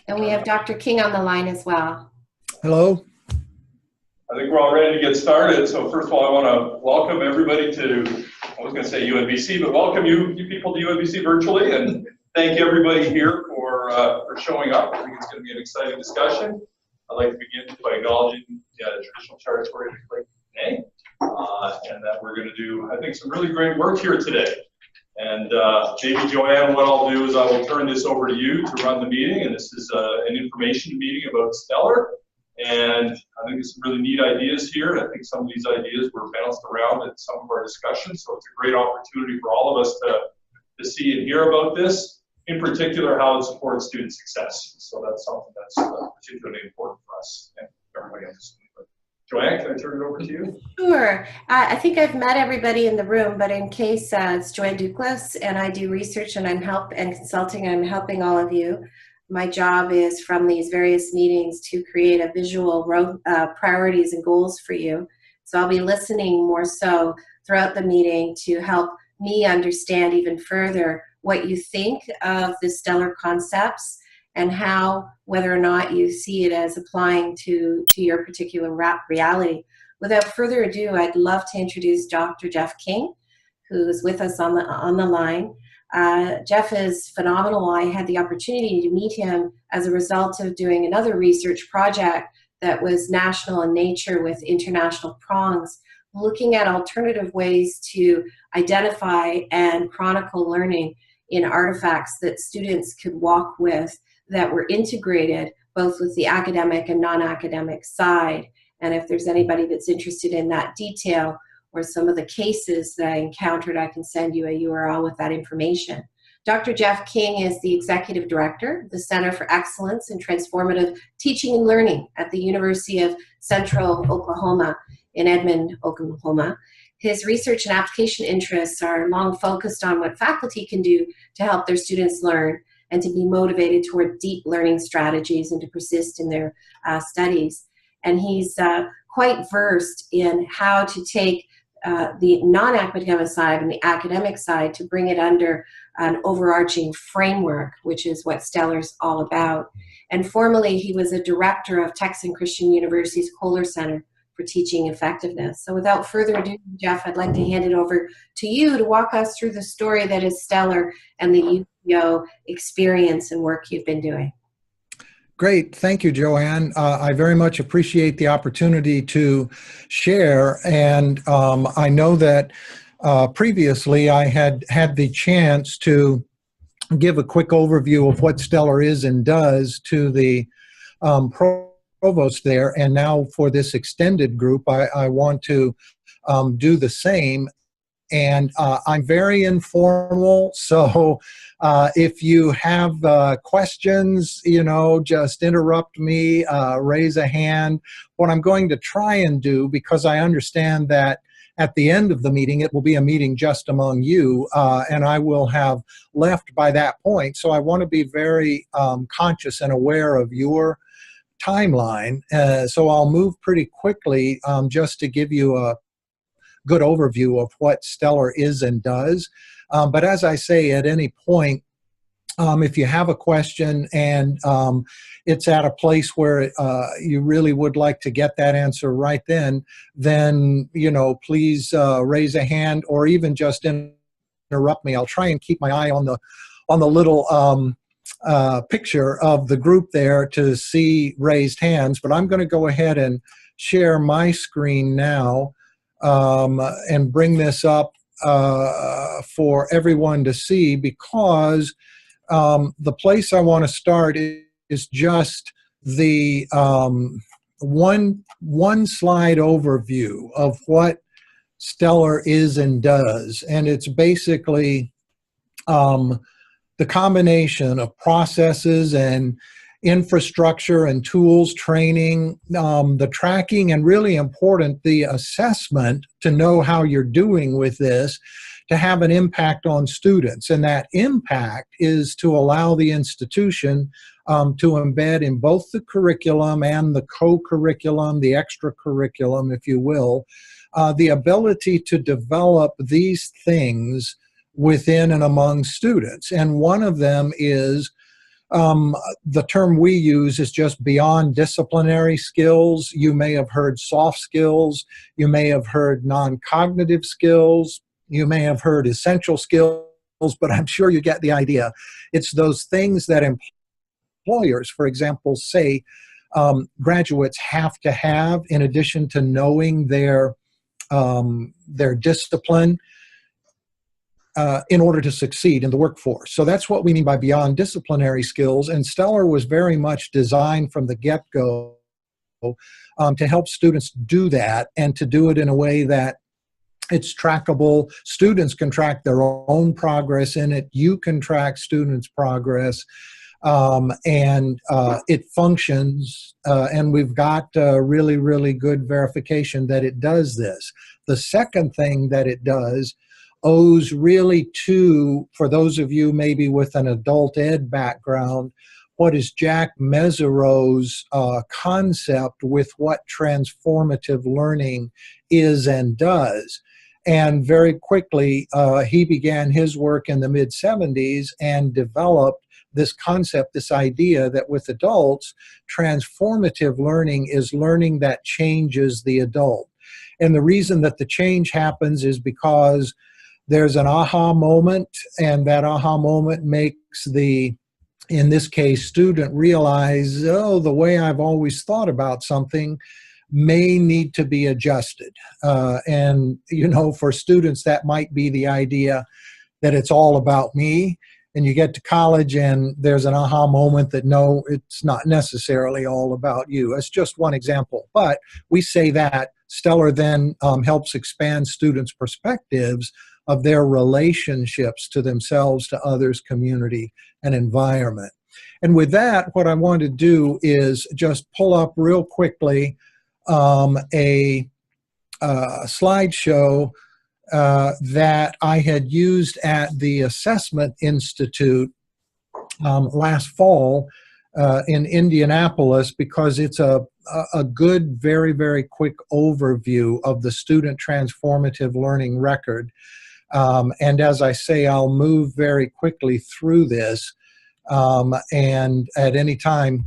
And we have Dr. King on the line as well. Hello. I think we're all ready to get started. So first of all, I want to welcome everybody to, I was going to say UNBC, but welcome you people to UNBC virtually, and thank everybody here for showing up. I think it's going to be an exciting discussion. I'd like to begin by acknowledging the traditional territory of the Craig Name, and that we're going to do, I think, some really great work here today. And maybe Joanne, what I'll do is I will turn this over to you to run the meeting, and this is an information meeting about STLR. And I think there's some really neat ideas here. I think some of these ideas were bounced around in some of our discussions, so it's a great opportunity for all of us to see and hear about this, in particular how it supports student success. So that's something that's particularly important for us and everybody else. Joanne, can I turn it over to you? Sure. I think I've met everybody in the room, but in case it's Joanne Duclas, and I do research and consulting, and I'm helping all of you. My job is from these various meetings to create a visual priorities and goals for you. So I'll be listening more so throughout the meeting to help me understand even further what you think of the STLR concepts and how, whether or not you see it as applying to your particular reality. Without further ado, I'd love to introduce Dr. Jeff King, who's with us on the line. Jeff is phenomenal. I had the opportunity to meet him as a result of doing another research project that was national in nature with international prongs, looking at alternative ways to identify and chronicle learning in artifacts that students could walk with that were integrated both with the academic and non-academic side. And if there's anybody that's interested in that detail, or some of the cases that I encountered, I can send you a URL with that information. Dr. Jeff King is the Executive Director of the Center for Excellence in Transformative Teaching and Learning at the University of Central Oklahoma in Edmond, Oklahoma. His research and application interests are long focused on what faculty can do to help their students learn and to be motivated toward deep learning strategies and to persist in their studies. And he's quite versed in how to take the non-academic side and the academic side to bring it under an overarching framework, which is what STLR is all about. And formerly, he was a director of Texas Christian University's Kohler Center for Teaching Effectiveness. So without further ado, Jeff, I'd like to hand it over to you to walk us through the story that is STLR and the UPO experience and work you've been doing. Great. Thank you, Joanne. I very much appreciate the opportunity to share. And I know that previously I had the chance to give a quick overview of what STLR is and does to the Provost there. And now for this extended group, I want to do the same. And I'm very informal, so if you have questions, just interrupt me, raise a hand. What I'm going to try and do, because I understand that at the end of the meeting, it will be a meeting just among you, and I will have left by that point. So I want to be very conscious and aware of your timeline. So I'll move pretty quickly just to give you a good overview of what STLR is and does. But as I say, at any point, if you have a question and it's at a place where you really would like to get that answer right then, please raise a hand or even just interrupt me. I'll try and keep my eye on the little picture of the group there to see raised hands. But I'm going to go ahead and share my screen now and bring this up for everyone to see, because the place I want to start is just the one slide overview of what STLR is and does. And it's basically the combination of processes and infrastructure and tools, training, the tracking, and really important, the assessment to know how you're doing with this to have an impact on students. And that impact is to allow the institution to embed in both the curriculum and the co-curriculum, the extracurriculum, if you will, the ability to develop these things within and among students. And one of them is The term we use is just beyond disciplinary skills. You may have heard soft skills. You may have heard non-cognitive skills. You may have heard essential skills, but I'm sure you get the idea. It's those things that employers, for example, say graduates have to have in addition to knowing their discipline in order to succeed in the workforce. So that's what we mean by beyond disciplinary skills. And Stellar was very much designed from the get-go to help students do that and to do it in a way that it's trackable. Students can track their own progress in it. You can track students' progress. And it functions, and we've got really, really good verification that it does this. The second thing that it does owes really to, for those of you maybe with an adult ed background, what is Jack Mesereau's concept with what transformative learning is and does. And very quickly, he began his work in the mid-70s and developed this concept, this idea that with adults, transformative learning is learning that changes the adult. And the reason that the change happens is because there's an aha moment, and that aha moment makes the, in this case, student realize, oh, the way I've always thought about something may need to be adjusted. And, you know, for students, that might be the idea that it's all about me. And you get to college and there's an aha moment that no, it's not necessarily all about you. That's just one example. But we say that Stellar then helps expand students' perspectives of their relationships to themselves, to others, community, and environment. And with that, what I want to do is just pull up real quickly a slideshow that I had used at the Assessment Institute last fall in Indianapolis, because it's a good, very, very quick overview of the student transformative learning record. And as I say, I'll move very quickly through this, and at any time,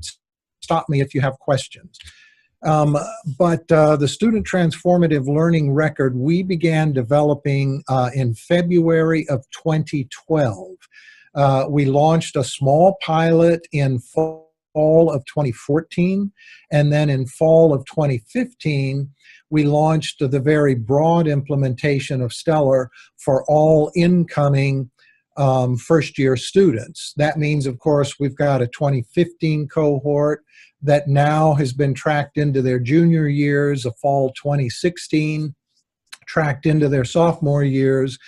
stop me if you have questions. But the Student Transformative Learning Record, we began developing in February of 2012. We launched a small pilot in fall of 2014, and then in fall of 2015, we launched the very broad implementation of Stellar for all incoming first-year students. That means, of course, we've got a 2015 cohort that now has been tracked into their junior years, a fall 2016 tracked into their sophomore years.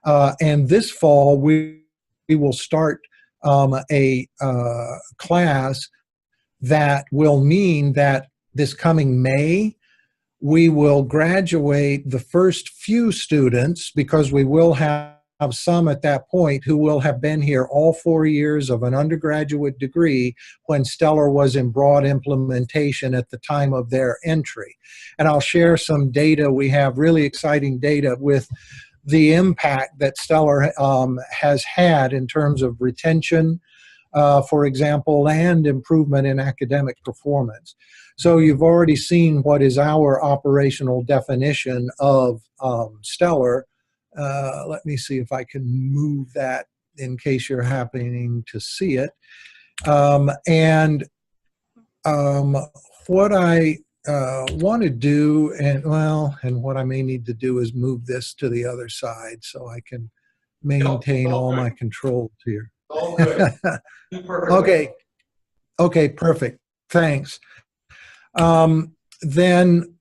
And this fall, we will start a class that will mean that this coming May, we will graduate the first few students, because we will have some at that point who will have been here all 4 years of an undergraduate degree when Stellar was in broad implementation at the time of their entry. And I'll share some data. We have really exciting data with the impact that Stellar has had in terms of retention, for example, and improvement in academic performance. So you've already seen what is our operational definition of Stellar. Let me see if I can move that in case you're happening to see it. What I want to do, and what I may need to do is move this to the other side so I can maintain all my controls here. All good. Okay. Okay, perfect. Thanks. Then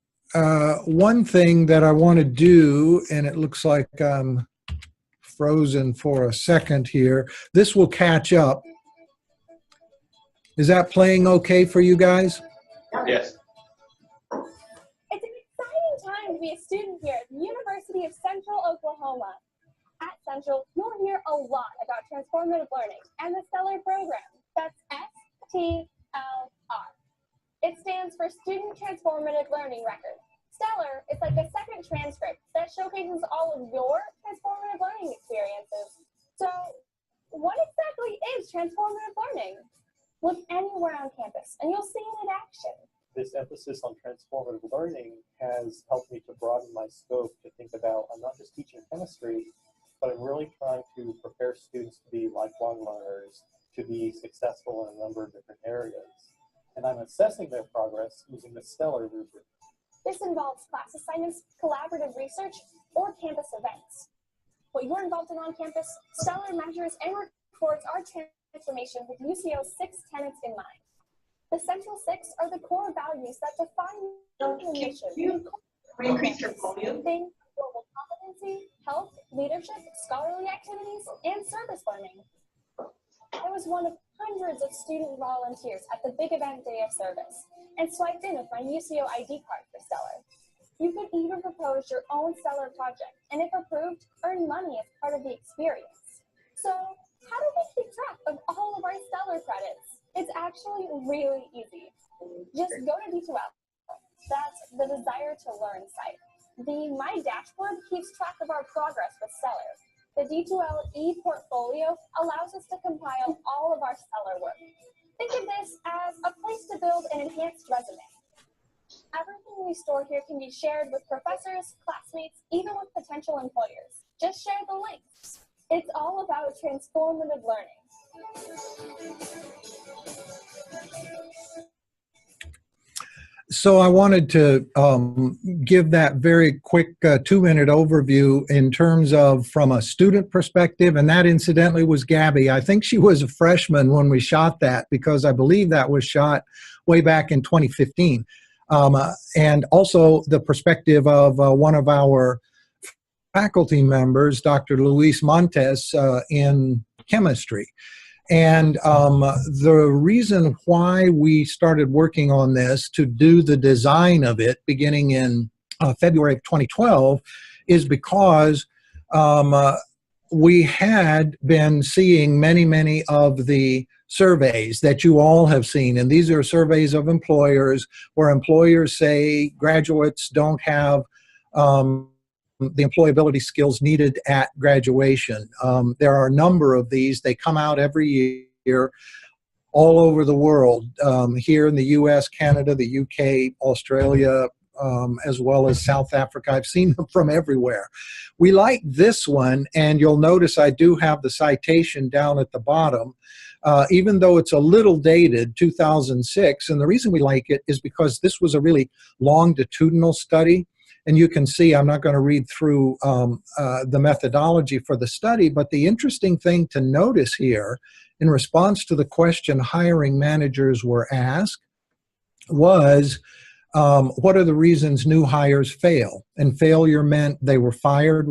one thing that I want to do, and it looks like I'm frozen for a second here. This will catch up. Is that playing okay for you guys? Yes. It's an exciting time to be a student here at the University of Central Oklahoma. At Central, you'll hear a lot about transformative learning and the Stellar program. That's STLR. It stands for Student Transformative Learning Record. Stellar is like a second transcript that showcases all of your transformative learning experiences. So, what exactly is transformative learning? Look anywhere on campus and you'll see it in action. This emphasis on transformative learning has helped me to broaden my scope to think about, I'm not just teaching chemistry, but I'm really trying to prepare students to be lifelong learners, to be successful in a number of different areas. And I'm assessing their progress using the STLR rubric. This involves class assignments, collaborative research, or campus events. What you're involved in on campus, STLR measures and records our transformation with UCO's 6 tenets in mind. The central 6 are the core values that define the mission. Increase your volume. Global competency, health, leadership, scholarly activities, and service learning. I was one of hundreds of student volunteers at the big event day of service and swiped in with my UCO ID card for STLR. You could even propose your own STLR project, and if approved, earn money as part of the experience. So how do we keep track of all of our STLR credits? It's actually really easy. Just go to D2L. That's the Desire to Learn site. The My Dashboard keeps track of our progress with STLR. The D2L e-portfolio allows us to compile all of our STLR work. Think of this as a place to build an enhanced resume. Everything we store here can be shared with professors, classmates, even with potential employers. Just share the links. It's all about transformative learning. So I wanted to give that very quick 2-minute overview in terms of from a student perspective, and that incidentally was Gabby. I think she was a freshman when we shot that because I believe that was shot way back in 2015. And also the perspective of one of our faculty members, Dr. Luis Montes, in chemistry. And the reason why we started working on this to do the design of it beginning in February of 2012 is because we had been seeing many of the surveys that you all have seen. And these are surveys of employers where employers say graduates don't have the employability skills needed at graduation. There are a number of these. They come out every year all over the world, here in the US, Canada, the UK, Australia, as well as South Africa. I've seen them from everywhere. We like this one, and you'll notice I do have the citation down at the bottom, even though it's a little dated, 2006. And the reason we like it is because this was a really longitudinal study. And you can see, I'm not going to read through the methodology for the study, but the interesting thing to notice here, in response to the question hiring managers were asked, was what are the reasons new hires fail? And failure meant they were fired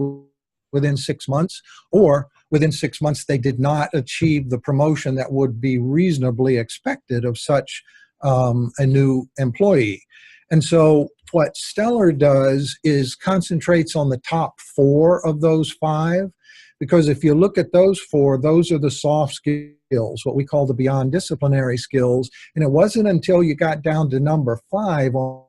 within 6 months, or within 6 months they did not achieve the promotion that would be reasonably expected of such a new employee. And so what STLR does is concentrates on the top 4 of those 5, because if you look at those 4, those are the soft skills, what we call the beyond disciplinary skills. And it wasn't until you got down to number 5 on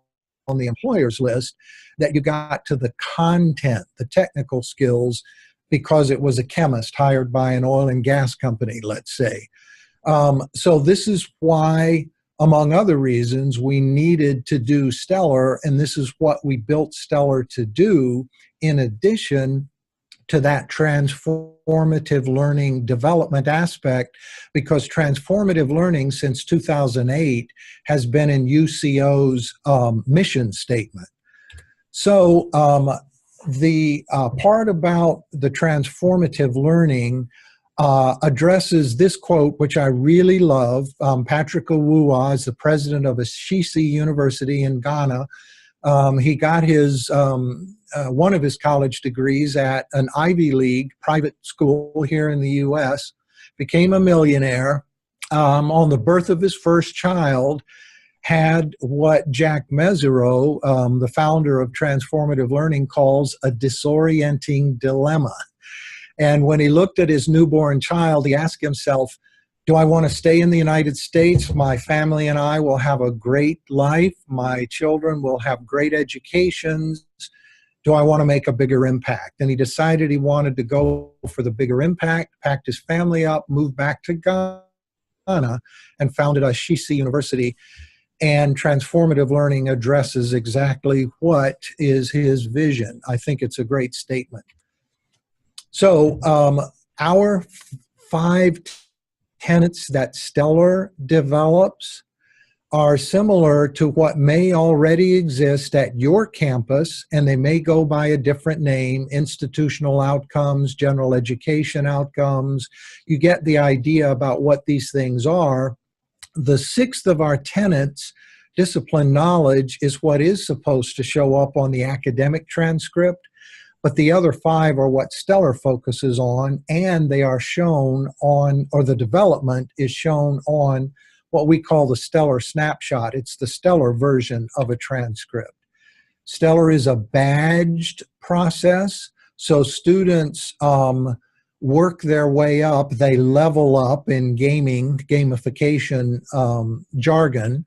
the employer's list that you got to the content, the technical skills, because it was a chemist hired by an oil and gas company, let's say. So this is why, among other reasons, we needed to do STLR, and this is what we built STLR to do, in addition to that transformative learning development aspect, because transformative learning since 2008 has been in UCO's mission statement. So the part about the transformative learning addresses this quote, which I really love. Patrick Awuah is the president of Ashesi University in Ghana. He got his one of his college degrees at an Ivy League private school here in the US, became a millionaire. On the birth of his first child, had what Jack Mesereau, the founder of Transformative Learning, calls a disorienting dilemma. And when he looked at his newborn child, he asked himself, do I want to stay in the United States? My family and I will have a great life. My children will have great educations. Do I want to make a bigger impact? And he decided he wanted to go for the bigger impact, packed his family up, moved back to Ghana, and founded Ashesi University. And transformative learning addresses exactly what is his vision. I think it's a great statement. So our 5 tenets that STLR develops are similar to what may already exist at your campus, and they may go by a different name: institutional outcomes, general education outcomes. You get the idea about what these things are. The 6th of our tenets, discipline knowledge, is what is supposed to show up on the academic transcript, but the other 5 are what STLR focuses on, and they are shown on, or the development is shown on, what we call the STLR snapshot. It's the STLR version of a transcript. STLR is a badged process, so students work their way up. They level up in gamification jargon,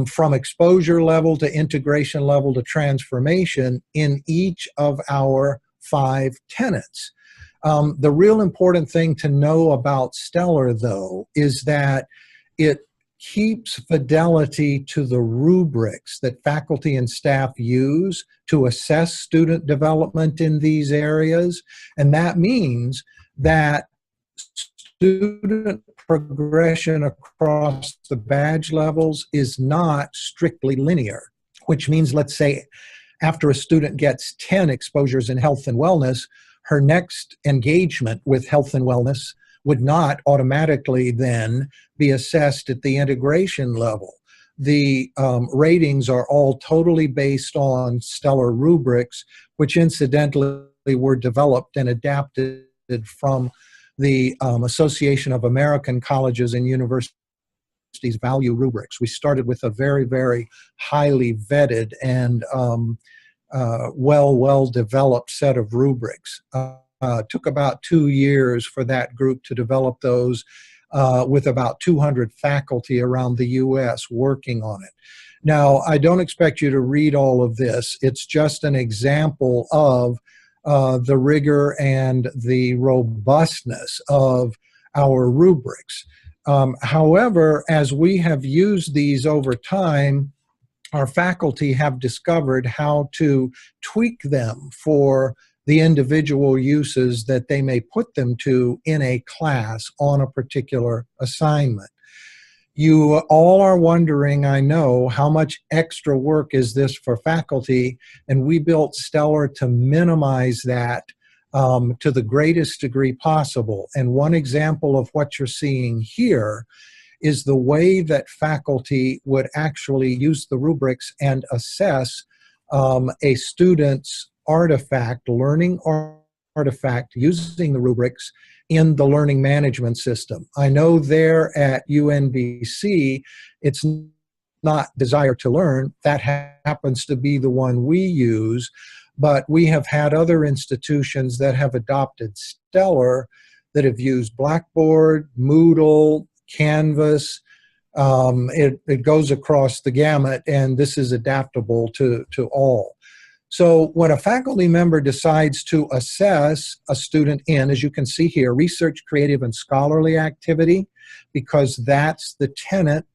from exposure level to integration level to transformation in each of our 5 tenets. The real important thing to know about STLR, though, is that it keeps fidelity to the rubrics that faculty and staff use to assess student development in these areas. And that means that student progression across the badge levels is not strictly linear, which means, let's say, after a student gets 10 exposures in health and wellness, her next engagement with health and wellness would not automatically then be assessed at the integration level. The ratings are all totally based on STLR rubrics, which incidentally were developed and adapted from the Association of American Colleges and Universities value rubrics. We started with a very, very highly vetted and well-developed set of rubrics. Took about 2 years for that group to develop those, with about 200 faculty around the U.S. working on it. Now, I don't expect you to read all of this. It's just an example of the rigor and the robustness of our rubrics. However, as we have used these over time, our faculty have discovered how to tweak them for the individual uses that they may put them to in a class on a particular assignment. You all are wondering, I know, how much extra work is this for faculty, and we built STLR to minimize that to the greatest degree possible. And one example of what you're seeing here is the way that faculty would actually use the rubrics and assess a student's learning artifact using the rubrics in the learning management system. I know there at UNBC, it's not Desire to Learn. That happens to be the one we use, but we have had other institutions that have adopted STLR that have used Blackboard, Moodle, Canvas. It goes across the gamut, and this is adaptable to all. So when a faculty member decides to assess a student in, as you can see here, research, creative, and scholarly activity, because that's the tenet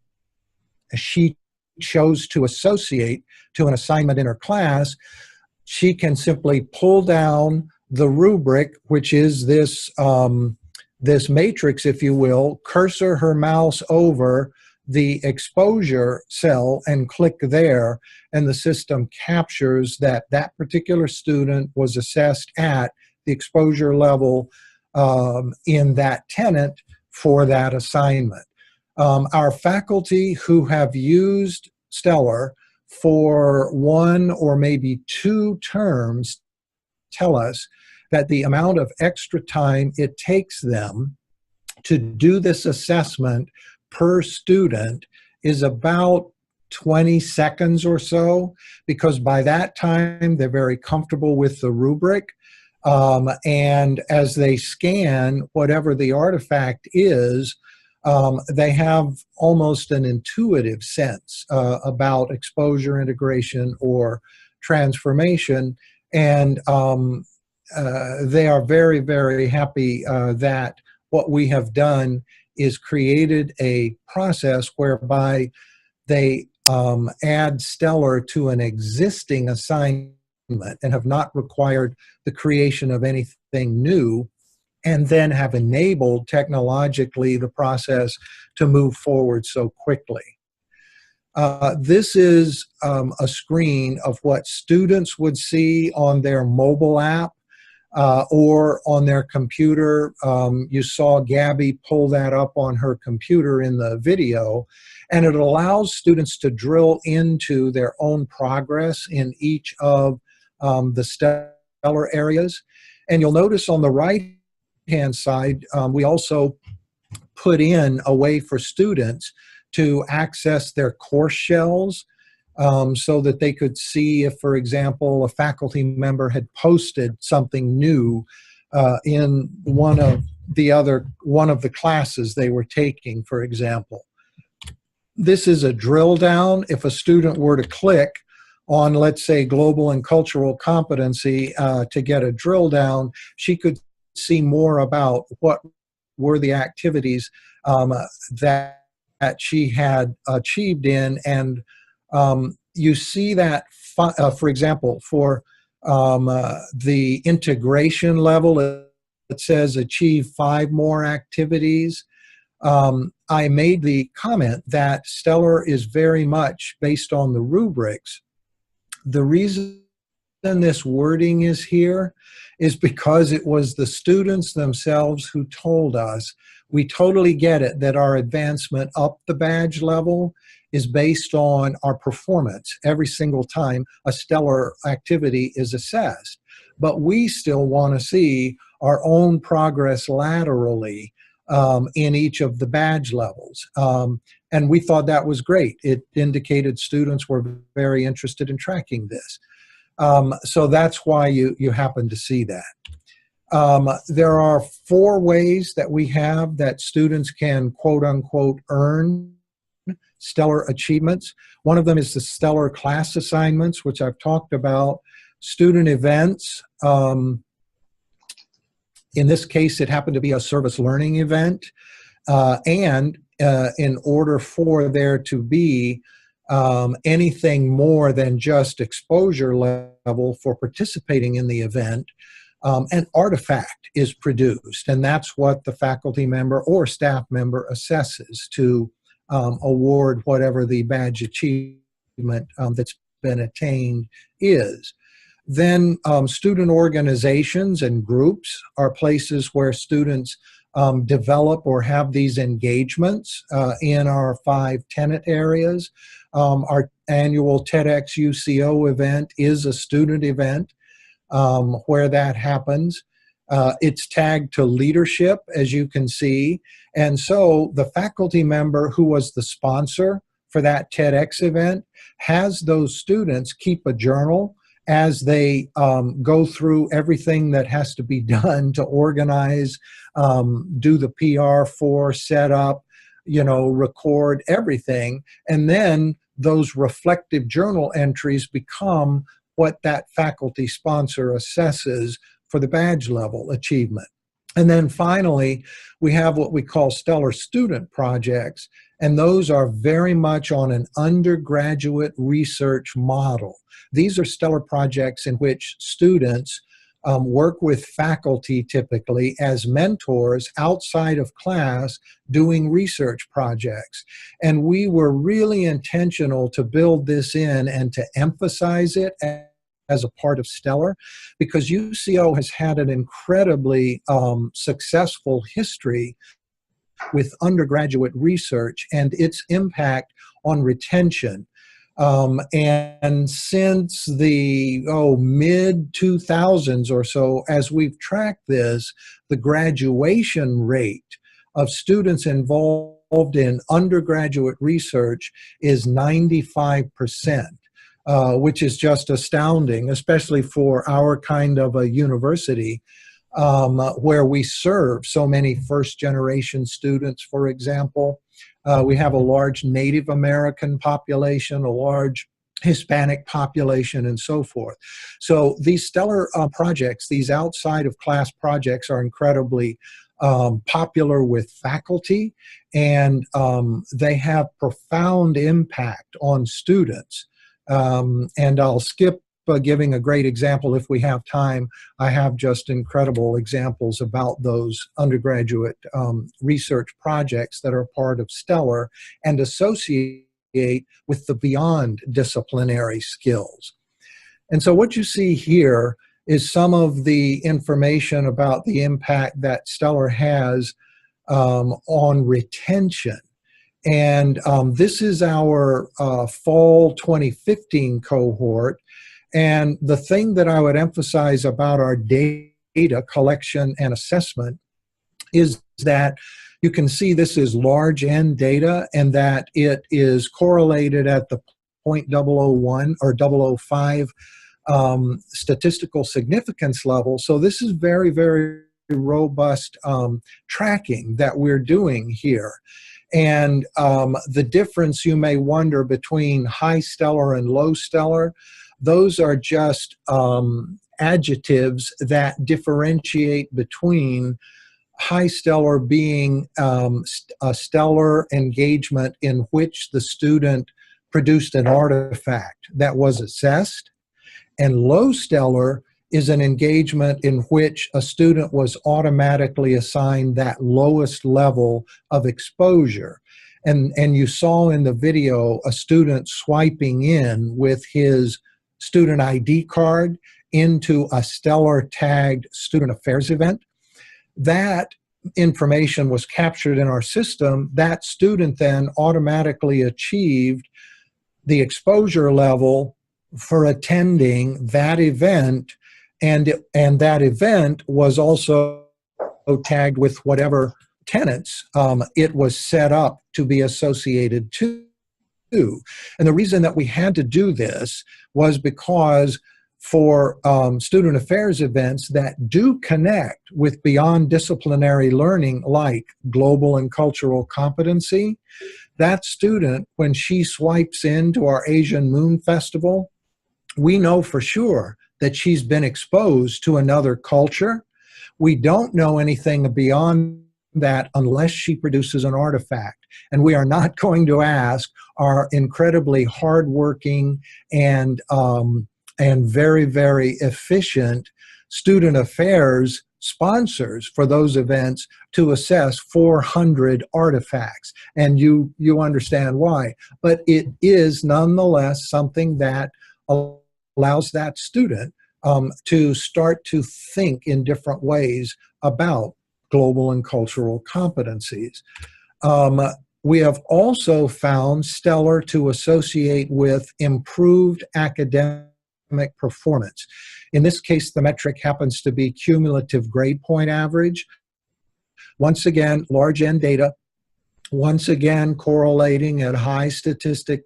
she chose to associate to an assignment in her class, she can simply pull down the rubric, which is this, this matrix, if you will, cursor her mouse over the exposure cell and click there, and the system captures that that particular student was assessed at the exposure level in that tenet for that assignment. Our faculty who have used STLR for 1 or maybe 2 terms tell us that the amount of extra time it takes them to do this assessment per student is about 20 seconds or so, because by that time they're very comfortable with the rubric. And as they scan whatever the artifact is, they have almost an intuitive sense about exposure, integration, or transformation. And they are very, very happy that what we have done is created a process whereby they add Stellar to an existing assignment and have not required the creation of anything new, and then have enabled technologically the process to move forward so quickly. This is a screen of what students would see on their mobile app or on their computer. You saw Gabby pull that up on her computer in the video, and it allows students to drill into their own progress in each of the Stellar areas. And you'll notice on the right-hand side, we also put in a way for students to access their course shells so that they could see if, for example, a faculty member had posted something new in one of the classes they were taking, for example. This is a drill down. If a student were to click on, let's say, global and cultural competency to get a drill down, she could see more about what were the activities that she had achieved in. And you see that, for example, for the integration level, it says achieve 5 more activities. I made the comment that Stellar is very much based on the rubrics. The reason this wording is here is because it was the students themselves who told us, we totally get it that our advancement up the badge level is based on our performance every single time a Stellar activity is assessed. But we still want to see our own progress laterally in each of the badge levels. And we thought that was great. It indicated students were very interested in tracking this. So that's why you happen to see that. There are 4 ways that we have that students can, quote unquote, earn Stellar achievements. One of them is the Stellar class assignments, which I've talked about. Student events. In this case, it happened to be a service learning event. And in order for there to be anything more than just exposure level for participating in the event, an artifact is produced. And that's what the faculty member or staff member assesses to award whatever the badge achievement that's been attained is. Then student organizations and groups are places where students develop or have these engagements in our 5 tenet areas. Our annual TEDx UCO event is a student event where that happens. It's tagged to leadership, as you can see. And so the faculty member who was the sponsor for that TEDx event has those students keep a journal as they go through everything that has to be done to organize, do the PR for, set up, record everything. And then those reflective journal entries become what that faculty sponsor assesses for the badge level achievement. And then finally, we have what we call Stellar student projects, and those are very much on an undergraduate research model. These are Stellar projects in which students work with faculty typically as mentors outside of class doing research projects. And we were really intentional to build this in and to emphasize it as a part of Stellar, because UCO has had an incredibly successful history with undergraduate research and its impact on retention. And since the mid-2000s or so, as we've tracked this, the graduation rate of students involved in undergraduate research is 95%. Which is just astounding, especially for our kind of a university where we serve so many first-generation students, for example. We have a large Native American population, a large Hispanic population, and so forth. So these Stellar projects, these outside of class projects, are incredibly popular with faculty, and they have profound impact on students. And I'll skip giving a great example if we have time. I have just incredible examples about those undergraduate research projects that are part of Stellar and associate with the beyond disciplinary skills. And so what you see here is some of the information about the impact that Stellar has on retention. And this is our fall 2015 cohort. And the thing that I would emphasize about our data collection and assessment is that you can see this is large N data and that it is correlated at the 0.001 or 005 statistical significance level. So this is very, very robust tracking that we're doing here. And the difference, you may wonder, between high stellar and low stellar, those are just adjectives that differentiate between high stellar being a stellar engagement in which the student produced an artifact that was assessed, and low stellar is an engagement in which a student was automatically assigned that lowest level of exposure. And you saw in the video a student swiping in with his student ID card into a Stellar tagged student affairs event. That information was captured in our system. That student then automatically achieved the exposure level for attending that event, and that event was also tagged with whatever tenets it was set up to be associated to. And the reason that we had to do this was because for student affairs events that do connect with beyond disciplinary learning, like global and cultural competency, that student, when she swipes into our Asian Moon Festival, we know for sure that she's been exposed to another culture. We don't know anything beyond that unless she produces an artifact. And we are not going to ask our incredibly hardworking and very, very efficient student affairs sponsors for those events to assess 400 artifacts. And you understand why. But it is nonetheless something that allows that student to start to think in different ways about global and cultural competencies. We have also found Stellar to associate with improved academic performance. In this case, the metric happens to be cumulative grade point average. Once again, large N data, once again correlating at high statistic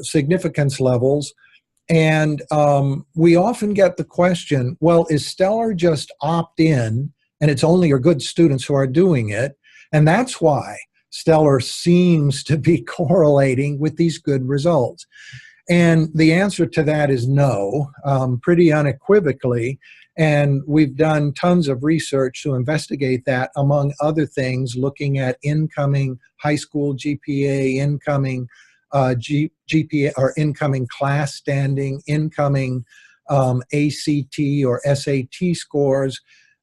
significance levels. And we often get the question, well, is Stellar just opt-in and it's only your good students who are doing it? And that's why Stellar seems to be correlating with these good results. And the answer to that is no, pretty unequivocally. And we've done tons of research to investigate that, among other things, looking at incoming high school GPA, incoming GPA or incoming class standing, incoming ACT or SAT scores.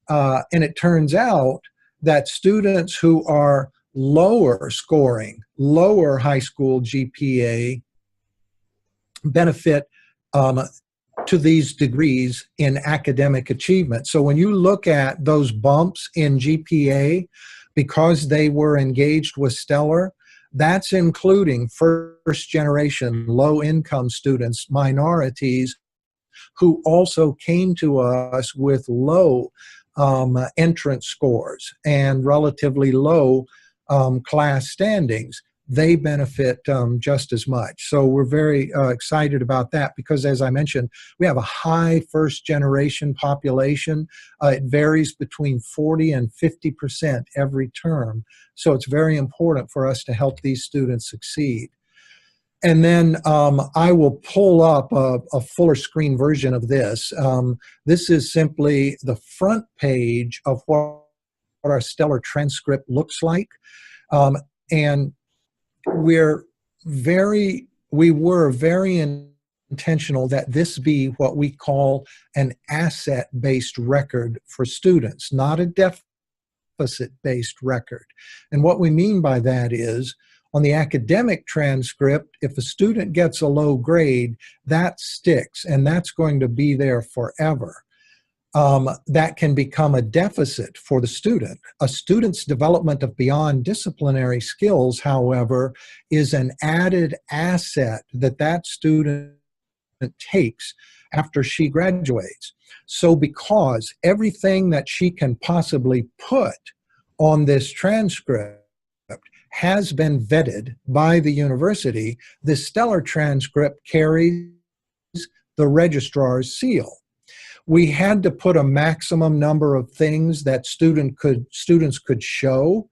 And it turns out that students who are lower scoring, lower high school GPA benefit to these degrees in academic achievement. So when you look at those bumps in GPA because they were engaged with Stellar, that's including first generation low income students, minorities who also came to us with low entrance scores and relatively low class standings. They benefit just as much. So we're very excited about that because, as I mentioned, we have a high first generation population. It varies between 40 and 50% every term. So it's very important for us to help these students succeed. And then I will pull up a fuller screen version of this. This is simply the front page of what our stellar transcript looks like. And we were very intentional that this be what we call an asset-based record for students, not a deficit-based record. And what we mean by that is, on the academic transcript, if a student gets a low grade, that sticks, and that's going to be there forever. That can become a deficit for the student. A student's development of beyond disciplinary skills, however, is an added asset that student takes after she graduates. So because everything that she can possibly put on this transcript has been vetted by the university, the stellar transcript carries the registrar's seal. We had to put a maximum number of things that students could show,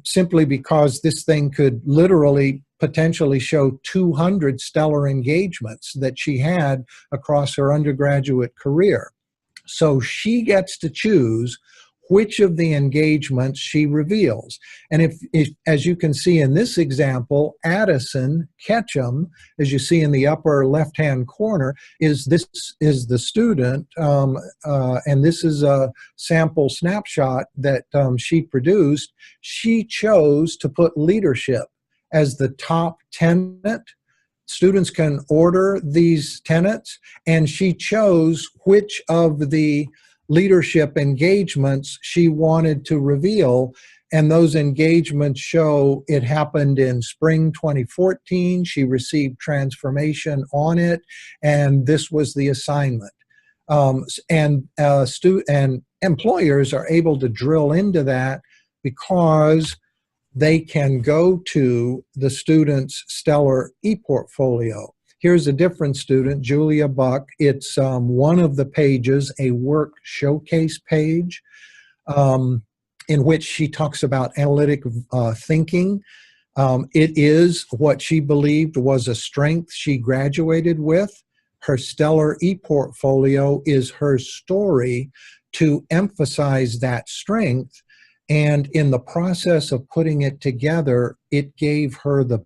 simply because this thing could literally potentially show 200 stellar engagements that she had across her undergraduate career. So she gets to choose which of the engagements she reveals. And if as you can see in this example, Addison Ketchum, as you see in the upper left-hand corner, is the student, and this is a sample snapshot that she produced. She chose to put leadership as the top tenet. Students can order these tenets, and she chose which of the leadership engagements she wanted to reveal, and those engagements show it happened in spring 2014. She received transformation on it, and this was the assignment. And employers are able to drill into that because they can go to the student's stellar e-portfolio. Here's a different student, Julia Buck. It's one of the pages, a work showcase page, in which she talks about analytic thinking. It is what she believed was a strength she graduated with. Her stellar e-portfolio is her story to emphasize that strength. And in the process of putting it together, it gave her the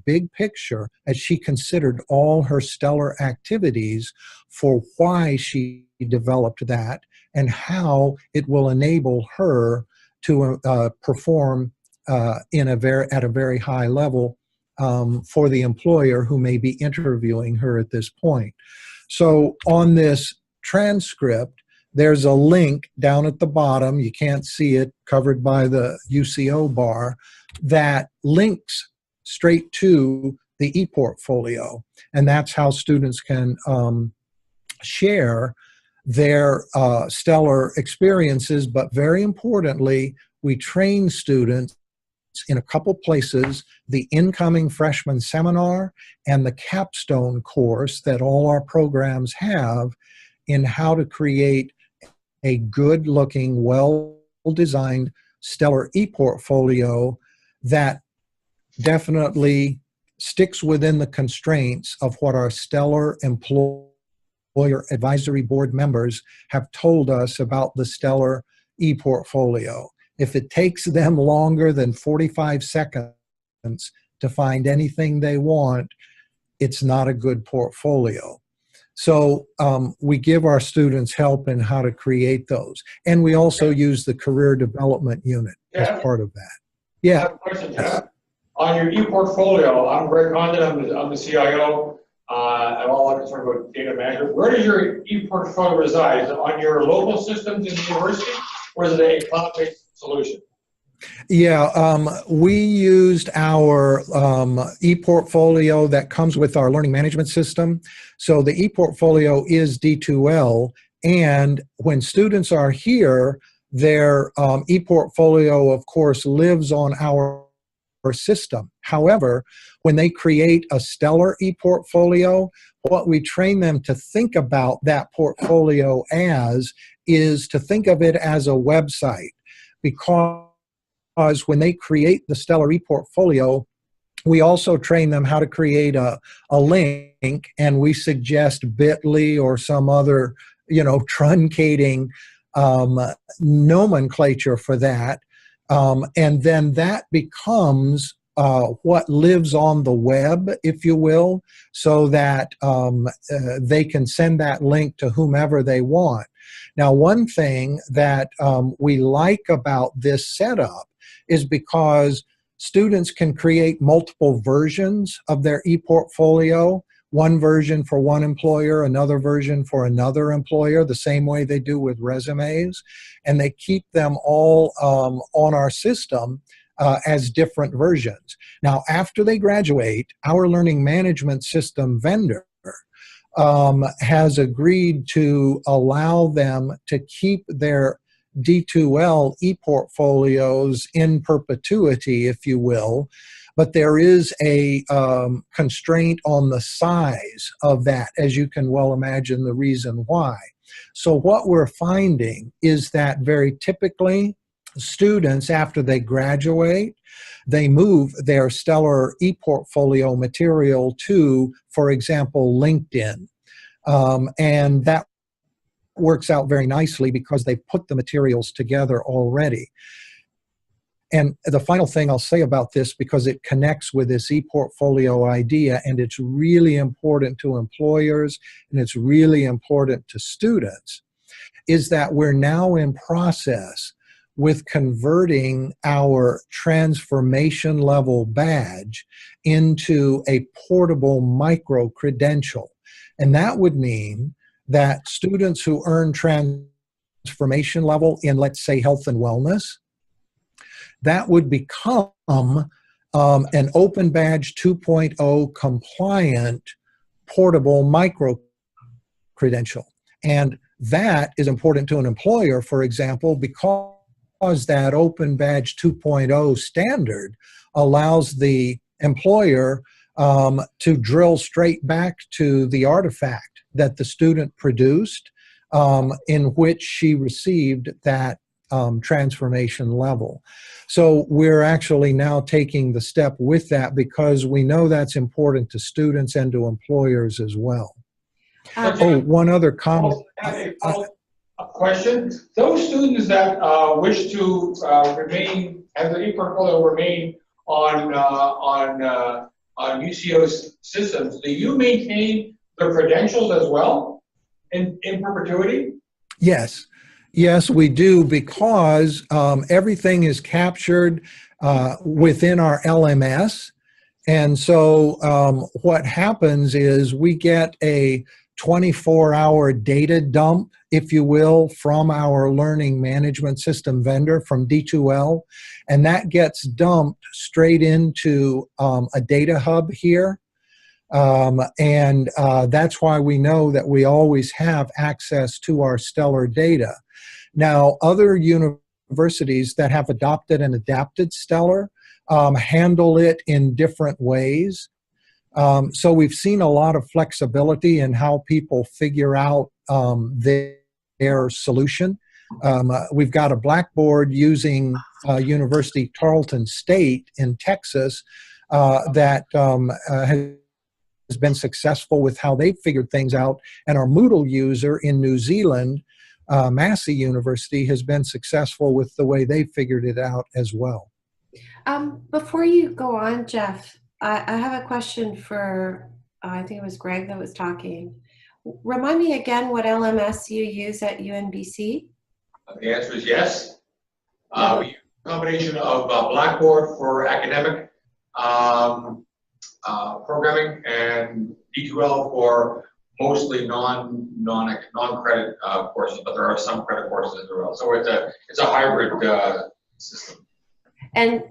big picture as she considered all her stellar activities for why she developed that and how it will enable her to perform at a very high level for the employer who may be interviewing her at this point. So on this transcript, there's a link down at the bottom. You can't see it, covered by the UCO bar, that links straight to the e-portfolio. And that's how students can share their stellar experiences. But very importantly, we train students in a couple places, the incoming freshman seminar and the capstone course that all our programs have, in how to create a good-looking, well-designed stellar e-portfolio that definitely sticks within the constraints of what our stellar employer advisory board members have told us about the stellar e-portfolio. If it takes them longer than 45 seconds to find anything they want, it's not a good portfolio. So we give our students help in how to create those. And we also use the career development unit as part of that. Yeah. I have a question, Jeff. On your e-portfolio, I'm Greg Condon, I'm the CIO. I'm all concerned about data management. Where does your e-portfolio reside? Is it on your local systems in the university, or is it a cloud-based solution? Yeah, we used our e-portfolio that comes with our learning management system. So the e-portfolio is D2L, and when students are here, their e-portfolio, of course, lives on our system. However, when they create a stellar e-portfolio, what we train them to think about that portfolio as is to think of it as a website, because when they create the stellar e-portfolio, we also train them how to create a link, and we suggest bit.ly or some other, truncating nomenclature for that. And then that becomes what lives on the web, if you will, so that they can send that link to whomever they want. Now, one thing that we like about this setup is because students can create multiple versions of their e-portfolio, one version for one employer, another version for another employer, the same way they do with resumes, and they keep them all on our system as different versions. Now, after they graduate, our learning management system vendor has agreed to allow them to keep their D2L e-portfolios in perpetuity, if you will, but there is a constraint on the size of that, as you can well imagine the reason why. So what we're finding is that very typically students, after they graduate, they move their Stellar e-portfolio material to, for example, LinkedIn. And that works out very nicely because they put the materials together already. And the final thing I'll say about this, because it connects with this e-portfolio idea, and it's really important to employers and it's really important to students, is that we're now in process with converting our transformation level badge into a portable micro-credential. And that would mean that students who earn transformation level in, let's say, health and wellness, that would become an Open Badge 2.0 compliant portable micro-credential. And that is important to an employer, for example, because that Open Badge 2.0 standard allows the employer to drill straight back to the artifact that the student produced in which she received that transformation level. So we're actually now taking the step with that because we know that's important to students and to employers as well. One other comment. A question. Those students that wish to remain, have their e-portfolio remain on UCO's systems, do you maintain their credentials as well in perpetuity? Yes. Yes, we do, because everything is captured within our LMS. And so what happens is we get a 24-hour data dump, if you will, from our learning management system vendor, from D2L, and that gets dumped straight into a data hub here. And that's why we know that we always have access to our Stellar data. Now, other universities that have adopted and adapted Stellar handle it in different ways. So we've seen a lot of flexibility in how people figure out their solution. We've got a Blackboard using University Tarleton State in Texas that has been successful with how they've figured things out. And our Moodle user in New Zealand, Massey University, has been successful with the way they figured it out as well. Before you go on, Jeff, I have a question for, I think it was Greg that was talking. Remind me again what LMS you use at UNBC? The answer is yes. We use a combination of Blackboard for academic programming and D2L for mostly non-credit courses, but there are some credit courses as well. So it's a hybrid system. And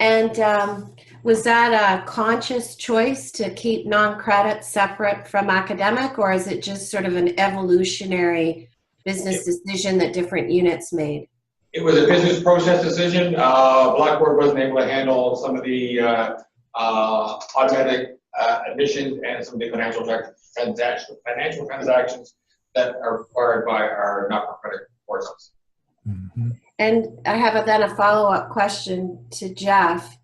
was that a conscious choice to keep non-credit separate from academic, or is it just sort of an evolutionary business decision that different units made? It was a business process decision. Blackboard wasn't able to handle some of the automatic admissions and some of the financial transactions that are required by our not-for-credit courses. Mm-hmm. And I have then a follow-up question to Jeff.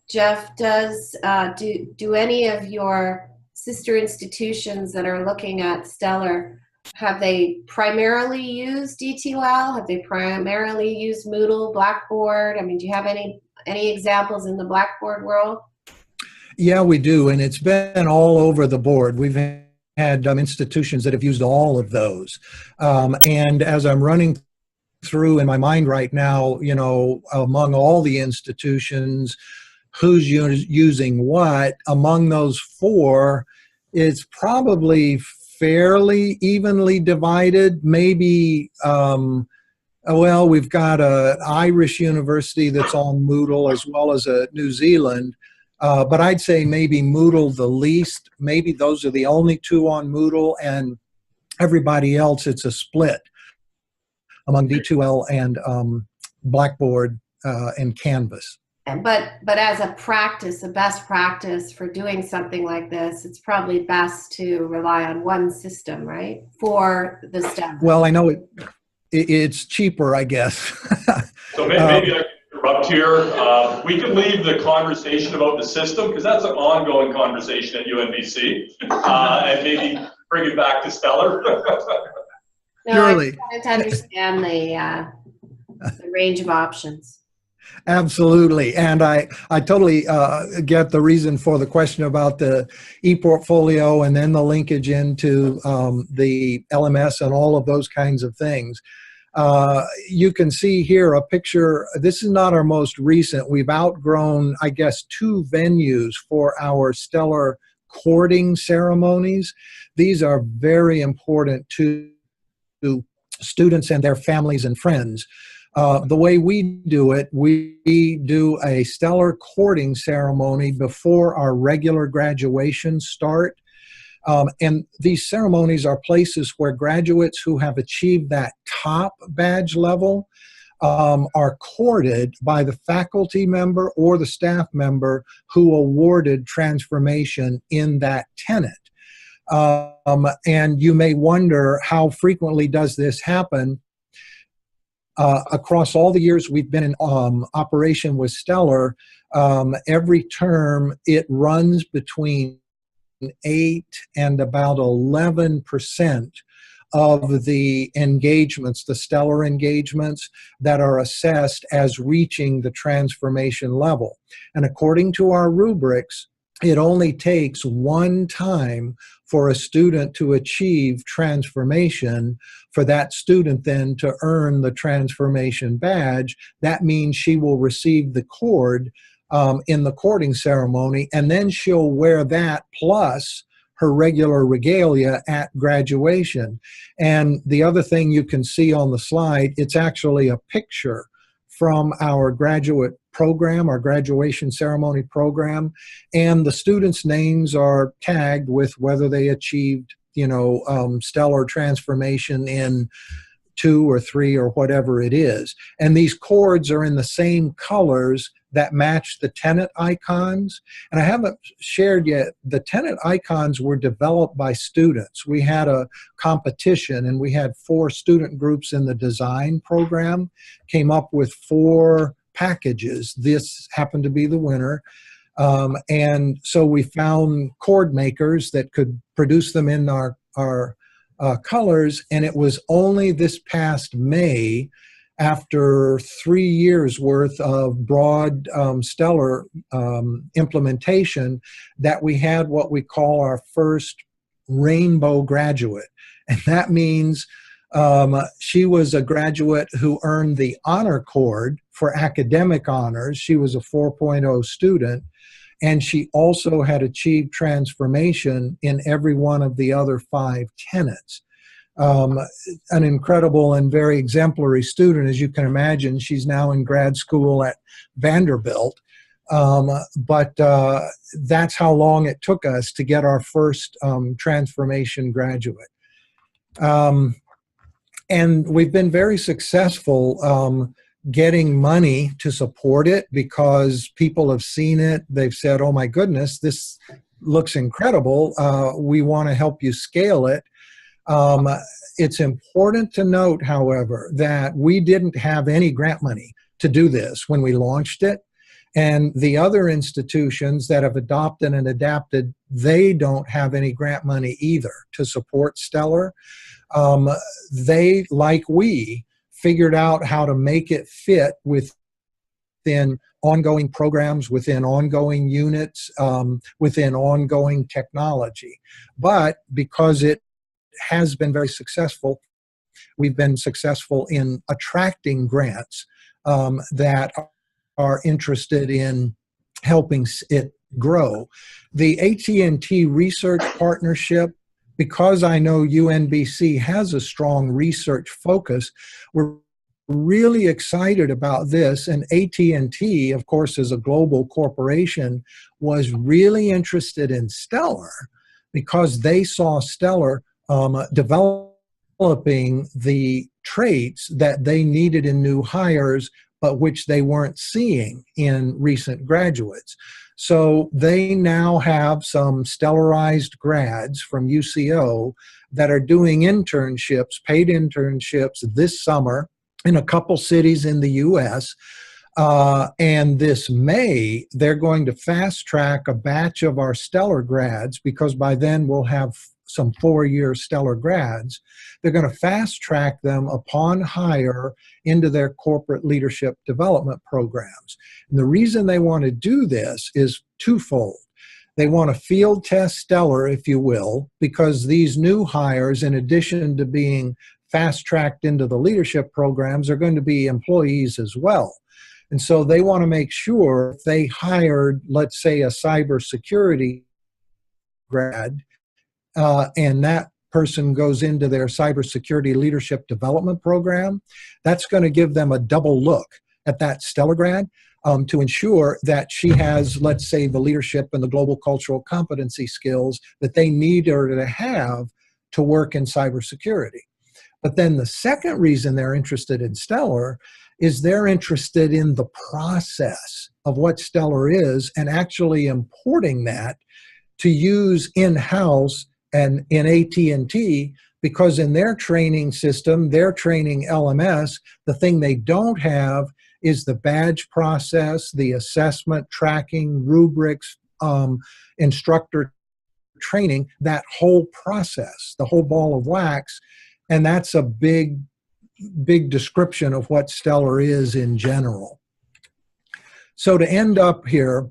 Jeff, do any of your sister institutions that are looking at Stellar have they primarily used DTLL? Have they primarily used Moodle, Blackboard? I mean, do you have any examples in the Blackboard world? Yeah, we do, and it's been all over the board. We've had institutions that have used all of those. And as I'm running through in my mind right now, you know, among all the institutions, who's using what, among those four, it's probably fairly evenly divided. Maybe, well, we've got an Irish university that's on Moodle as well as a New Zealand. But I'd say maybe Moodle the least. Maybe those are the only two on Moodle, and everybody else, it's a split among D2L and Blackboard and Canvas. But as a practice, a best practice for doing something like this, it's probably best to rely on one system, right, for the STEM. Well, I know it's cheaper, I guess. So maybe I can interrupt here. We can leave the conversation about the system, because that's an ongoing conversation at UNBC, and maybe bring it back to Stellar. No, Surely. I wanted to understand the range of options. Absolutely. And I totally get the reason for the question about the ePortfolio and then the linkage into the LMS and all of those kinds of things. You can see here a picture. This is not our most recent. We've outgrown, I guess, 2 venues for our Stellar courting ceremonies. These are very important to students and their families and friends. The way we do it, we do a Stellar courting ceremony before our regular graduations start. And these ceremonies are places where graduates who have achieved that top badge level are courted by the faculty member or the staff member who awarded transformation in that tenet. And you may wonder, how frequently does this happen? Across all the years we've been in operation with Stellar, every term it runs between 8 and about 11% of the engagements, the Stellar engagements, that are assessed as reaching the transformation level. And according to our rubrics, it only takes one time for a student to achieve transformation for that student then to earn the transformation badge. That means she will receive the cord in the courting ceremony, and then she'll wear that plus her regular regalia at graduation. And the other thing you can see on the slide, it's actually a picture from our graduate program, our graduation ceremony program, and the students' names are tagged with whether they achieved, you know, Stellar transformation in 2 or 3 or whatever it is. And these cords are in the same colors that match the tenet icons. And I haven't shared yet, the tenet icons were developed by students. We had a competition and we had 4 student groups in the design program, came up with 4 packages. This happened to be the winner. And so we found cord makers that could produce them in our colors, and it was only this past May, after 3 years worth of broad Stellar implementation, that we had what we call our first rainbow graduate. And that means she was a graduate who earned the honor cord for academic honors. She was a 4.0 student, and she also had achieved transformation in every one of the other 5 tenets. An incredible and very exemplary student, as you can imagine. She's now in grad school at Vanderbilt. But that's how long it took us to get our first transformation graduate. And we've been very successful getting money to support it, because people have seen it. They've said, oh my goodness, this looks incredible. We want to help you scale it. It's important to note, however, that we didn't have any grant money to do this when we launched it. And the other institutions that have adopted and adapted, they don't have any grant money either to support Stellar. they, like we, figured out how to make it fit within ongoing programs, within ongoing units, within ongoing technology. But because it has been very successful, we've been successful in attracting grants that are interested in helping it grow. The AT&T Research Partnership, because I know UNBC has a strong research focus, we're really excited about this. And AT&T, of course, as a global corporation, was really interested in STLR because they saw STLR developing the traits that they needed in new hires, but which they weren't seeing in recent graduates. So they now have some stellarized grads from UCO that are doing internships, paid internships this summer in a couple cities in the US. And this May, they're going to fast track a batch of our stellar grads, because by then we'll have some 4-year stellar grads. They're going to fast track them upon hire into their corporate leadership development programs. And the reason they want to do this is twofold. They want to field test stellar, if you will, because these new hires, in addition to being fast-tracked into the leadership programs, are going to be employees as well. And so they want to make sure if they hired, let's say, a cybersecurity grad, and that person goes into their cybersecurity leadership development program, that's going to give them a double look at that stellar grad to ensure that she has, let's say, the leadership and the global cultural competency skills that they need her to have to work in cybersecurity. But then the second reason they're interested in stellar is they're interested in the process of what stellar is and actually importing that to use in-house and in AT&T, because in their training system, their training LMS, the thing they don't have is the badge process, the assessment, tracking, rubrics, instructor training, that whole process, the whole ball of wax. And that's a big description of what stellar is in general. So to end up here,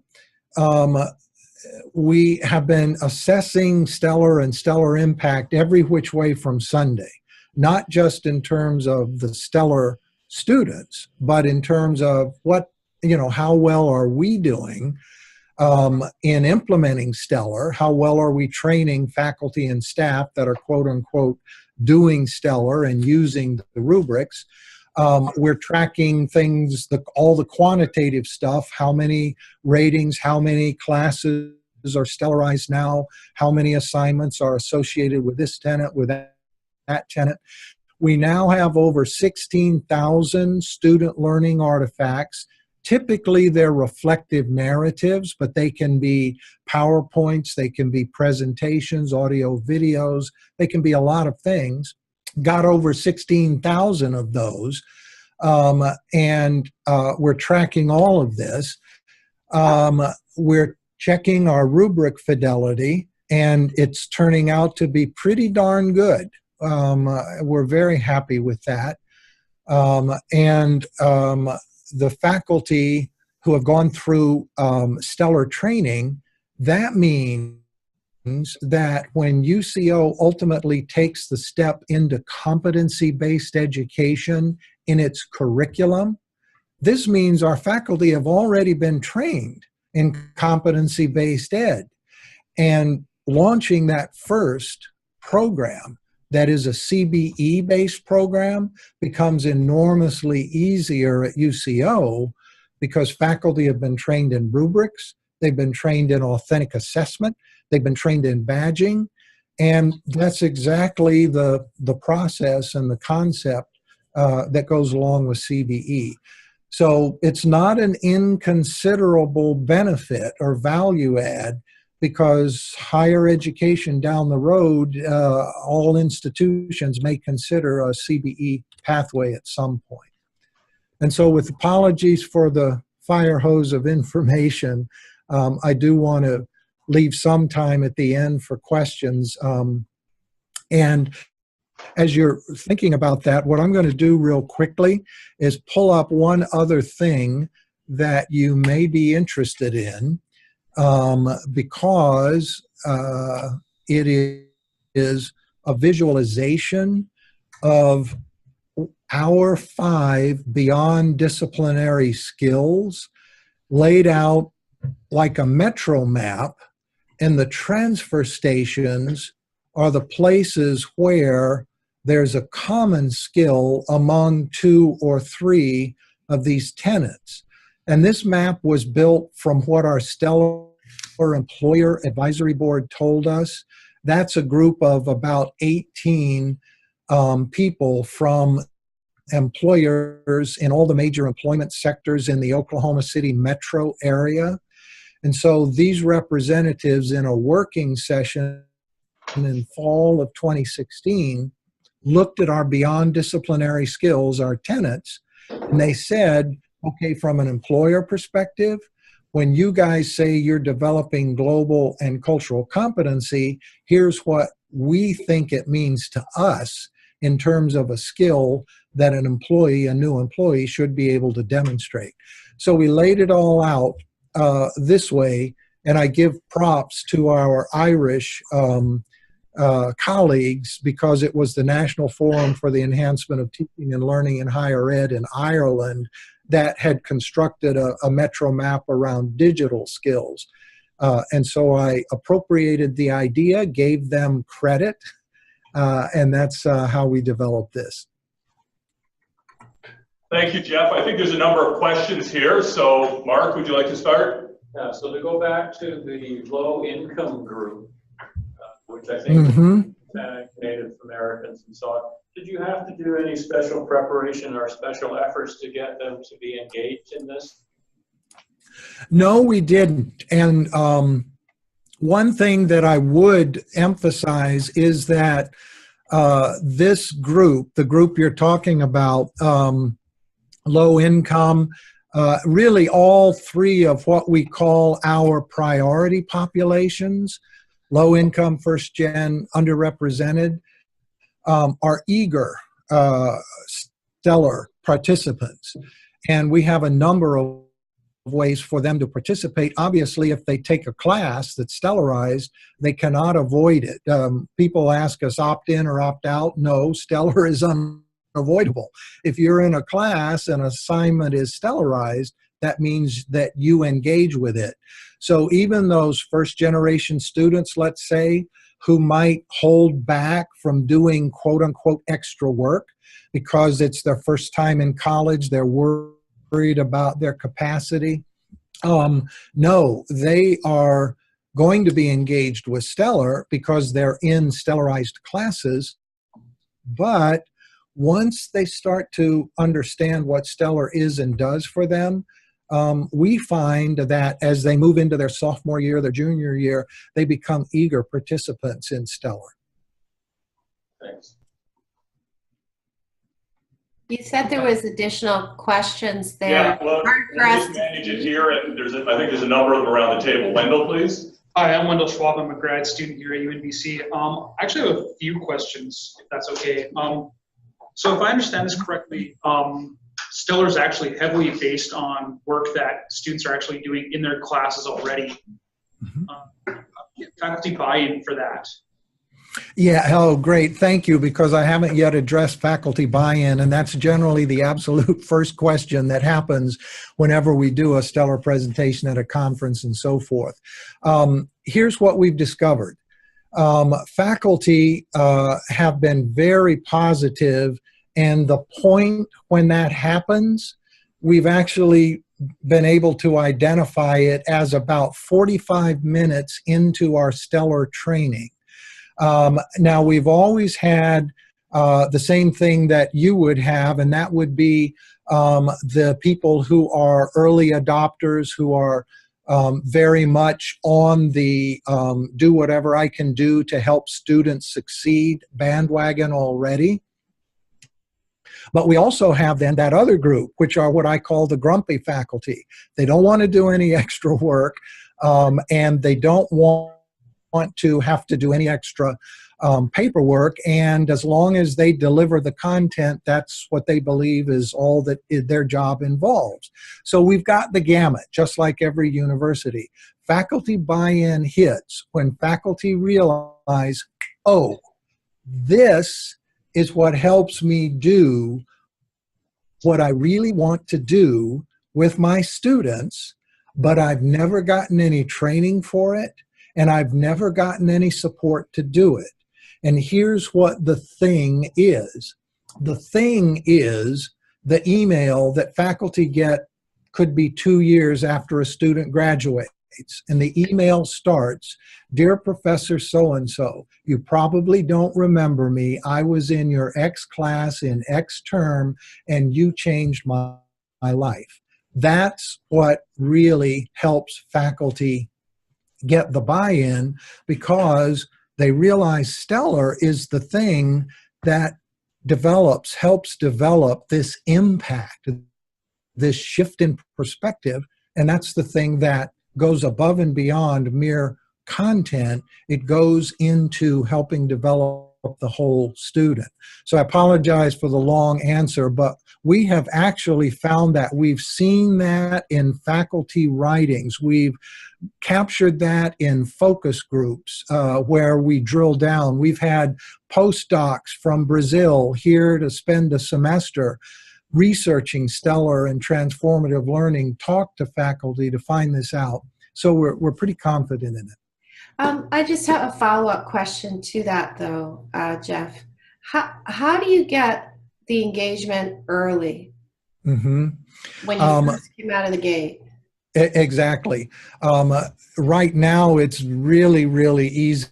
we have been assessing stellar and stellar impact every which way from Sunday, not just in terms of the stellar students, but in terms of what, how well are we doing in implementing stellar? How well are we training faculty and staff that are quote unquote doing stellar and using the rubrics? We're tracking things, all the quantitative stuff, how many ratings, how many classes are stellarized now, how many assignments are associated with this tenant, with that tenant. We now have over 16,000 student learning artifacts. Typically, they're reflective narratives, but they can be PowerPoints, they can be presentations, audio, videos, they can be a lot of things. Got over 16,000 of those, and we're tracking all of this. We're checking our rubric fidelity, and it's turning out to be pretty darn good. We're very happy with that. The faculty who have gone through stellar training, that means that when UCO ultimately takes the step into competency-based education in its curriculum, this means our faculty have already been trained in competency-based ed. And launching that first program that is a CBE-based program becomes enormously easier at UCO because faculty have been trained in rubrics, they've been trained in authentic assessment, they've been trained in badging, and that's exactly the process and the concept that goes along with CBE. So it's not an inconsiderable benefit or value add, because higher education down the road, all institutions may consider a CBE pathway at some point. And so with apologies for the fire hose of information, I do want to leave some time at the end for questions. And as you're thinking about that, what I'm going to do real quickly is pull up one other thing that you may be interested in, because it is a visualization of our 5 beyond disciplinary skills laid out like a metro map, and the transfer stations are the places where there's a common skill among 2 or 3 of these tenets. And this map was built from what our STLR Employer Advisory Board told us. That's a group of about 18 people from employers in all the major employment sectors in the Oklahoma City metro area. And so these representatives in a working session in fall of 2016 looked at our beyond disciplinary skills, our tenets, and they said, okay, from an employer perspective, when you guys say you're developing global and cultural competency, here's what we think it means to us in terms of a skill that an employee, a new employee, should be able to demonstrate. So we laid it all out this way, and I give props to our Irish colleagues, because it was the National Forum for the Enhancement of Teaching and Learning in Higher Ed in Ireland that had constructed a metro map around digital skills. And so I appropriated the idea, gave them credit, and that's how we developed this. Thank you, Jeff. I think there's a number of questions here. So, Mark, would you like to start? Yeah, so to go back to the low-income group, which I think is Native Americans and so on, did you have to do any special preparation or special efforts to get them to be engaged in this? No, we didn't. And one thing that I would emphasize is that this group, the group you're talking about, low income, really all 3 of what we call our priority populations, low income, first gen, underrepresented, are eager STLR participants. And we have a number of ways for them to participate. Obviously, if they take a class that's stellarized, they cannot avoid it. People ask us opt in or opt out. No, STLR is unavoidable. If you're in a class and assignment is stellarized, that means that you engage with it. So even those first generation students, let's say, who might hold back from doing quote unquote extra work because it's their first time in college, they're worried about their capacity. No, they are going to be engaged with STLR because they're in stellarized classes. But once they start to understand what STLR is and does for them, we find that as they move into their sophomore year, their junior year, they become eager participants in STLR. Thanks. You said there was additional questions there. Yeah, well, we'll just manage it here, and I think there's a number of them around the table. Wendell, please. Hi, I'm Wendell Schwab. I'm a grad student here at UNBC. I actually have a few questions, if that's okay. So if I understand this correctly, STLR is actually heavily based on work that students are actually doing in their classes already. Faculty buy-in for that. Yeah, oh, great. Thank you, because I haven't yet addressed faculty buy-in, and that's generally the absolute first question that happens whenever we do a STLR presentation at a conference and so forth. Here's what we've discovered. Faculty have been very positive, and the point when that happens, we've actually been able to identify it as about 45 minutes into our STLR training. Now, we've always had the same thing that you would have, and that would be the people who are early adopters, who are very much on the do whatever I can do to help students succeed bandwagon already. But we also have then that other group, which are what I call the grumpy faculty. They don't want to do any extra work, and they don't want want to have to do any extra paperwork, and as long as they deliver the content, that's what they believe is all that their job involves. So we've got the gamut, just like every university. Faculty buy-in hits when faculty realize, oh, this is what helps me do what I really want to do with my students, but I've never gotten any training for it, and I've never gotten any support to do it. And here's what the thing is. The thing is the email that faculty get could be 2 years after a student graduates. And the email starts, "Dear Professor so-and-so, you probably don't remember me. I was in your X class in X term, and you changed my life." That's what really helps faculty get the buy-in, because they realize Stellar is the thing that helps develop this impact, this shift in perspective, and that's the thing that goes above and beyond mere content. It goes into helping develop the whole student. So I apologize for the long answer, but we have actually found that we've seen that in faculty writings. We've captured that in focus groups where we drill down. We've had postdocs from Brazil here to spend a semester researching stellar and transformative learning, talk to faculty to find this out. So we're pretty confident in it. I just have a follow-up question to that, though, Jeff. How do you get the engagement early when you first came out of the gate? Exactly. Right now, it's really, really easy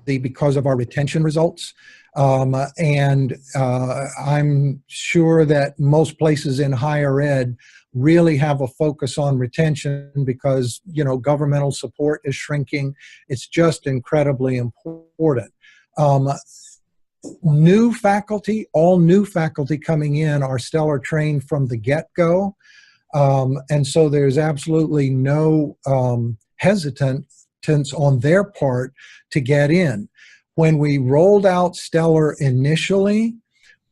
because of our retention results. And I'm sure that most places in higher ed really have a focus on retention because, you know, governmental support is shrinking. It's just incredibly important. New faculty, all new faculty coming in are stellar trained from the get-go. And so there's absolutely no hesitance on their part to get in. When we rolled out Stellar initially,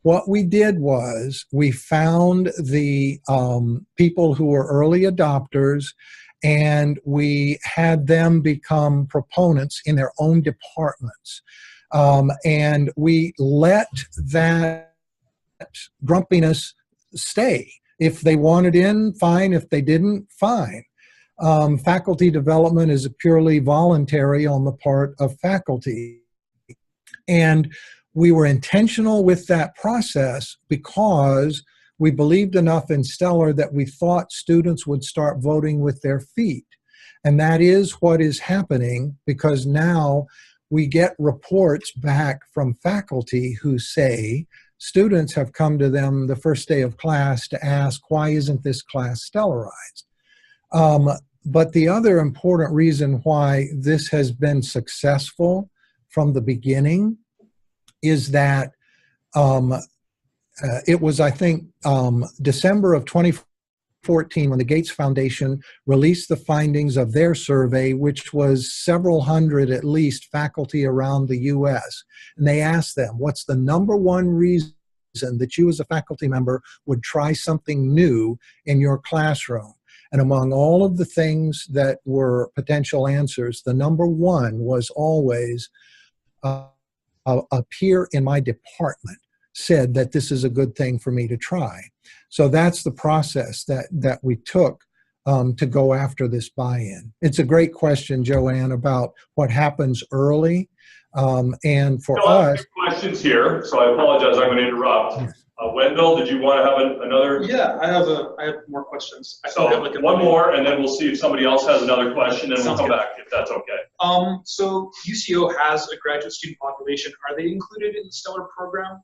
what we did was we found the people who were early adopters, and we had them become proponents in their own departments. And we let that grumpiness stay. If they wanted in, fine. If they didn't, fine. Faculty development is purely voluntary on the part of faculty. And we were intentional with that process because we believed enough in Stellar that we thought students would start voting with their feet. And that is what is happening, because now we get reports back from faculty who say students have come to them the first day of class to ask, why isn't this class stellarized? But the other important reason why this has been successful from the beginning is that it was, I think, December of 2014 when the Gates Foundation released the findings of their survey, which was several hundred at least faculty around the U.S. And they asked them, what's the #1 reason that you as a faculty member would try something new in your classroom? And among all of the things that were potential answers, the #1 was always a peer in my department said that this is a good thing for me to try. So that's the process that we took to go after this buy-in. It's a great question, Joanne, about what happens early. And for us— questions here, so I apologize, I'm going to interrupt. Yes. Wendell, did you want to have another? Yeah, I have more questions. So one more, and then we'll see if somebody else has another question, and we'll come back if that's okay. So UCO has a graduate student population. Are they included in the Stellar program?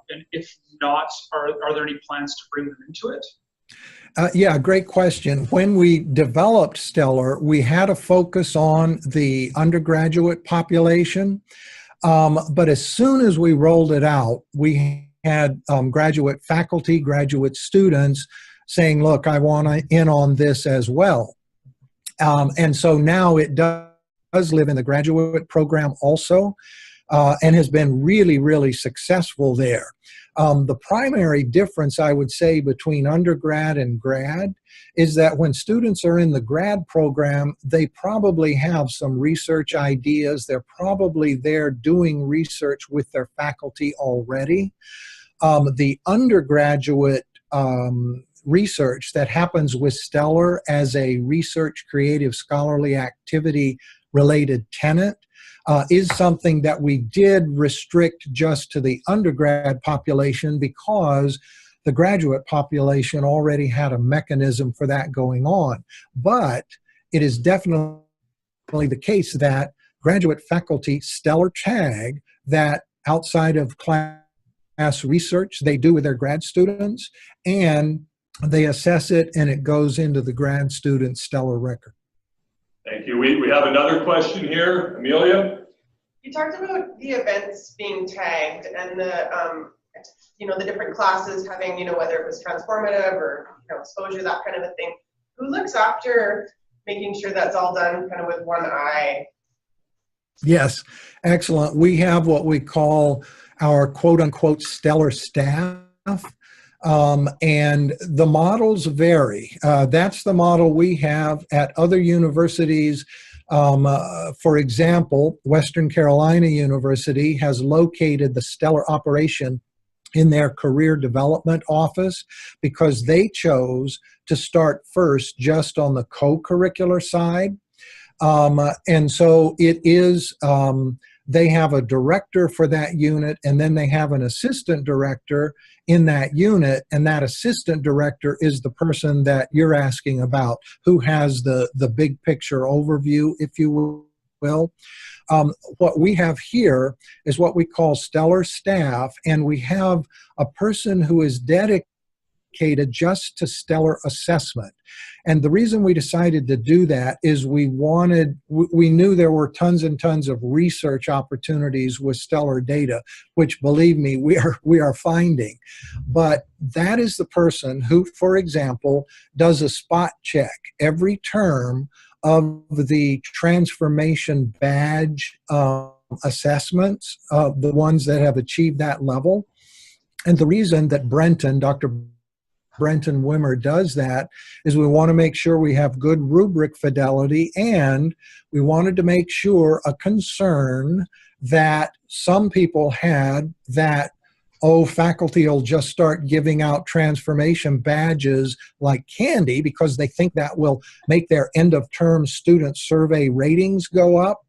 And if not, are there any plans to bring them into it? Yeah, great question. When we developed Stellar, we had a focus on the undergraduate population. But as soon as we rolled it out, we had graduate faculty, graduate students saying, look, I want in on this as well. And so now it does does live in the graduate program also, and has been really, really successful there. The primary difference, I would say, between undergrad and grad is that when students are in the grad program, they probably have some research ideas. They're probably there doing research with their faculty already. The undergraduate research that happens with Stellar as a research, creative, scholarly activity related tenet is something that we did restrict just to the undergrad population because the graduate population already had a mechanism for that going on. But it is definitely the case that graduate faculty Stellar tag that outside of class research they do with their grad students, and they assess it and it goes into the grad student Stellar record. Thank you. We have another question here. Amelia? You talked about the events being tagged and the, the different classes having, whether it was transformative or exposure, that kind of a thing. Who looks after making sure that's all done kind of with one eye? Yes, excellent. We have what we call our quote-unquote Stellar staff. And the models vary. That's the model we have at other universities. For example, Western Carolina University has located the Stellar operation in their career development office because they chose to start first just on the co-curricular side. And so it is, they have a director for that unit, and then they have an assistant director in that unit, and that assistant director is the person that you're asking about, who has the big picture overview, if you will. What we have here is what we call Stellar staff, and we have a person who is dedicated just to Stellar assessment. And the reason we decided to do that is we knew there were tons and tons of research opportunities with Stellar data, which, believe me, we are finding. But that is the person who, for example, does a spot check every term of the transformation badge assessments, the ones that have achieved that level. And the reason that Dr. Brenton Wimmer does that is we want to make sure we have good rubric fidelity, and we wanted to make sure a concern that some people had that, faculty will just start giving out transformation badges like candy because they think that will make their end of term student survey ratings go up.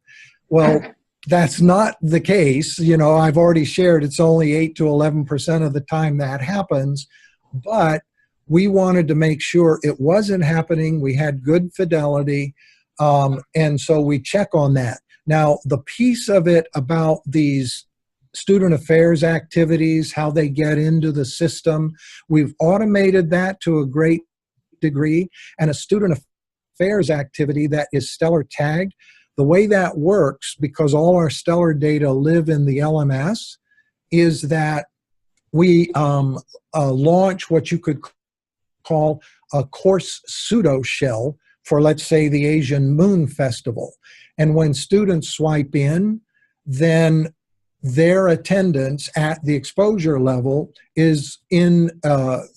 Well, that's not the case. I've already shared it's only 8 to 11% of the time that happens, but we wanted to make sure it wasn't happening. We had good fidelity, and so we check on that. Now, the piece of it about these student affairs activities, how they get into the system, we've automated that to a great degree, and a student affairs activity that is Stellar tagged, the way that works, because all our Stellar data live in the LMS, is that we launch what you could call a course pseudo shell for, let's say, the Asian Moon Festival. And when students swipe in, then their attendance at the exposure level is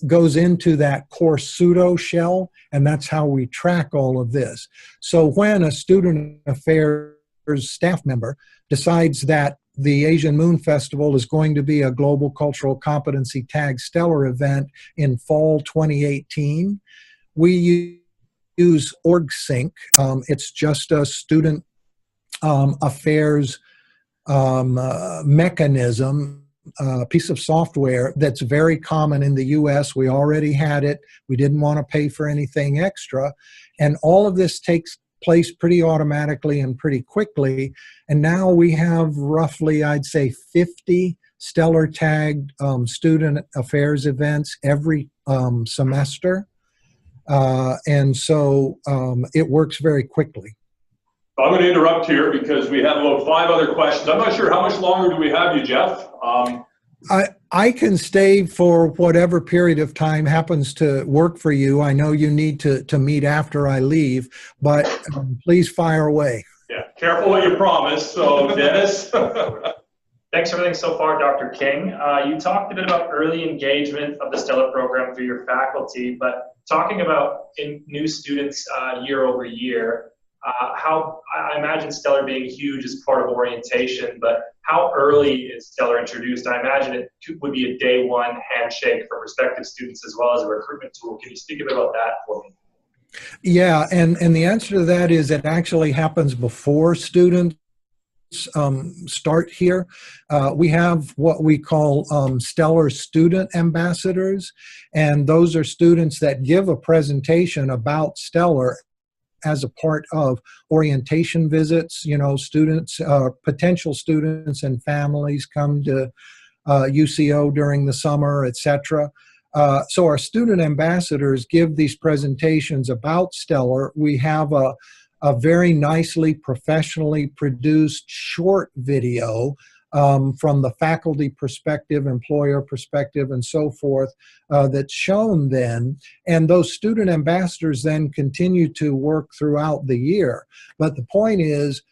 goes into that course pseudo shell, and that's how we track all of this. So when a student affairs staff member decides that the Asian Moon Festival is going to be a global cultural competency tag Stellar event in fall 2018, we use OrgSync. It's just a student affairs mechanism, piece of software that's very common in the US. We already had it. We didn't want to pay for anything extra. And all of this takes place pretty automatically and pretty quickly. And now we have roughly, I'd say, 50 Stellar tagged student affairs events every semester. And so it works very quickly. I'm going to interrupt here because we have about 5 other questions. I'm not sure how much longer do we have you, Jeff? I can stay for whatever period of time happens to work for you. I know you need to meet after I leave, but please fire away. Yeah, careful what you promise. So Dennis. Thanks for everything so far, Dr. King. You talked a bit about early engagement of the STELLAR program through your faculty, but talking about new students year over year, how I imagine STELLAR being huge as part of orientation, but how early is STELLAR introduced? I imagine it would be a day one handshake for prospective students as well as a recruitment tool. Can you speak a bit about that for me? Yeah, and the answer to that is it actually happens before students start here. We have what we call STELLAR student ambassadors, and those are students that give a presentation about STELLAR as a part of orientation visits. You know, students, potential students and families come to UCO during the summer, etc. So our student ambassadors give these presentations about STELLAR. We have a very nicely professionally produced short video from the faculty perspective, employer perspective, and so forth that's shown then. And those student ambassadors then continue to work throughout the year. But the point is,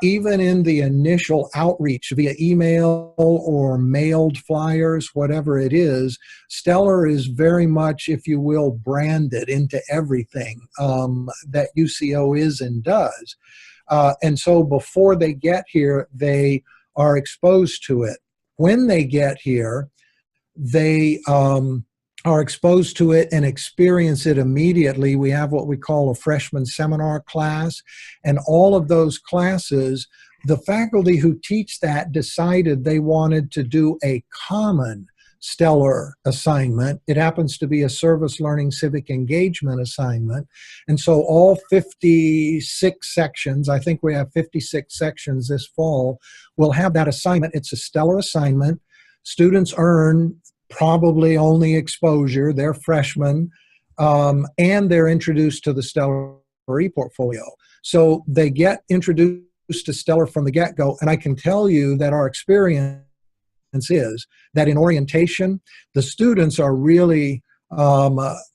even in the initial outreach via email or mailed flyers, whatever it is, STELLAR is very much, if you will, branded into everything that UCO is and does. And so before they get here, they are exposed to it. When they get here, they are exposed to it and experience it immediately. We have what we call a freshman seminar class, and all of those classes, the faculty who teach that decided they wanted to do a common STELLAR assignment. It happens to be a service learning civic engagement assignment. And so all 56 sections, I think we have 56 sections this fall, will have that assignment. It's a STELLAR assignment. Students earn probably only exposure. They're freshmen, and they're introduced to the STELLAR e-portfolio. So they get introduced to STELLAR from the get-go, and I can tell you that our experience is that in orientation, the students are really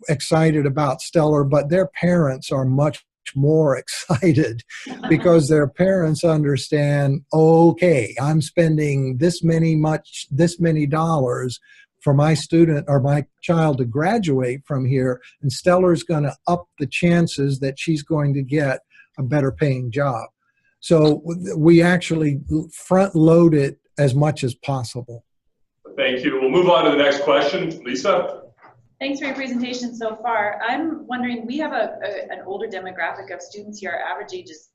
excited about STELLAR, but their parents are much more excited because their parents understand, okay, I'm spending this many dollars for my student or my child to graduate from here, and STELLAR's going to up the chances that she's going to get a better paying job. So we actually front load it as much as possible. Thank you. We'll move on to the next question. Lisa? Thanks for your presentation so far. I'm wondering, we have an older demographic of students here. Our average age is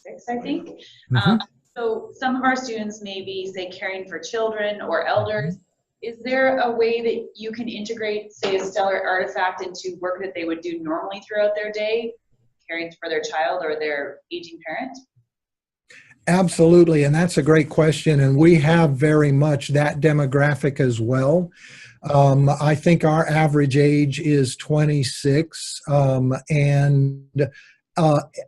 26, I think. Mm-hmm. So some of our students may be, say, caring for children or elders. Is there a way that you can integrate, say, a STELLAR artifact into work that they would do normally throughout their day, caring for their child or their aging parent? Absolutely, and that's a great question, and we have very much that demographic as well. I think our average age is 26, and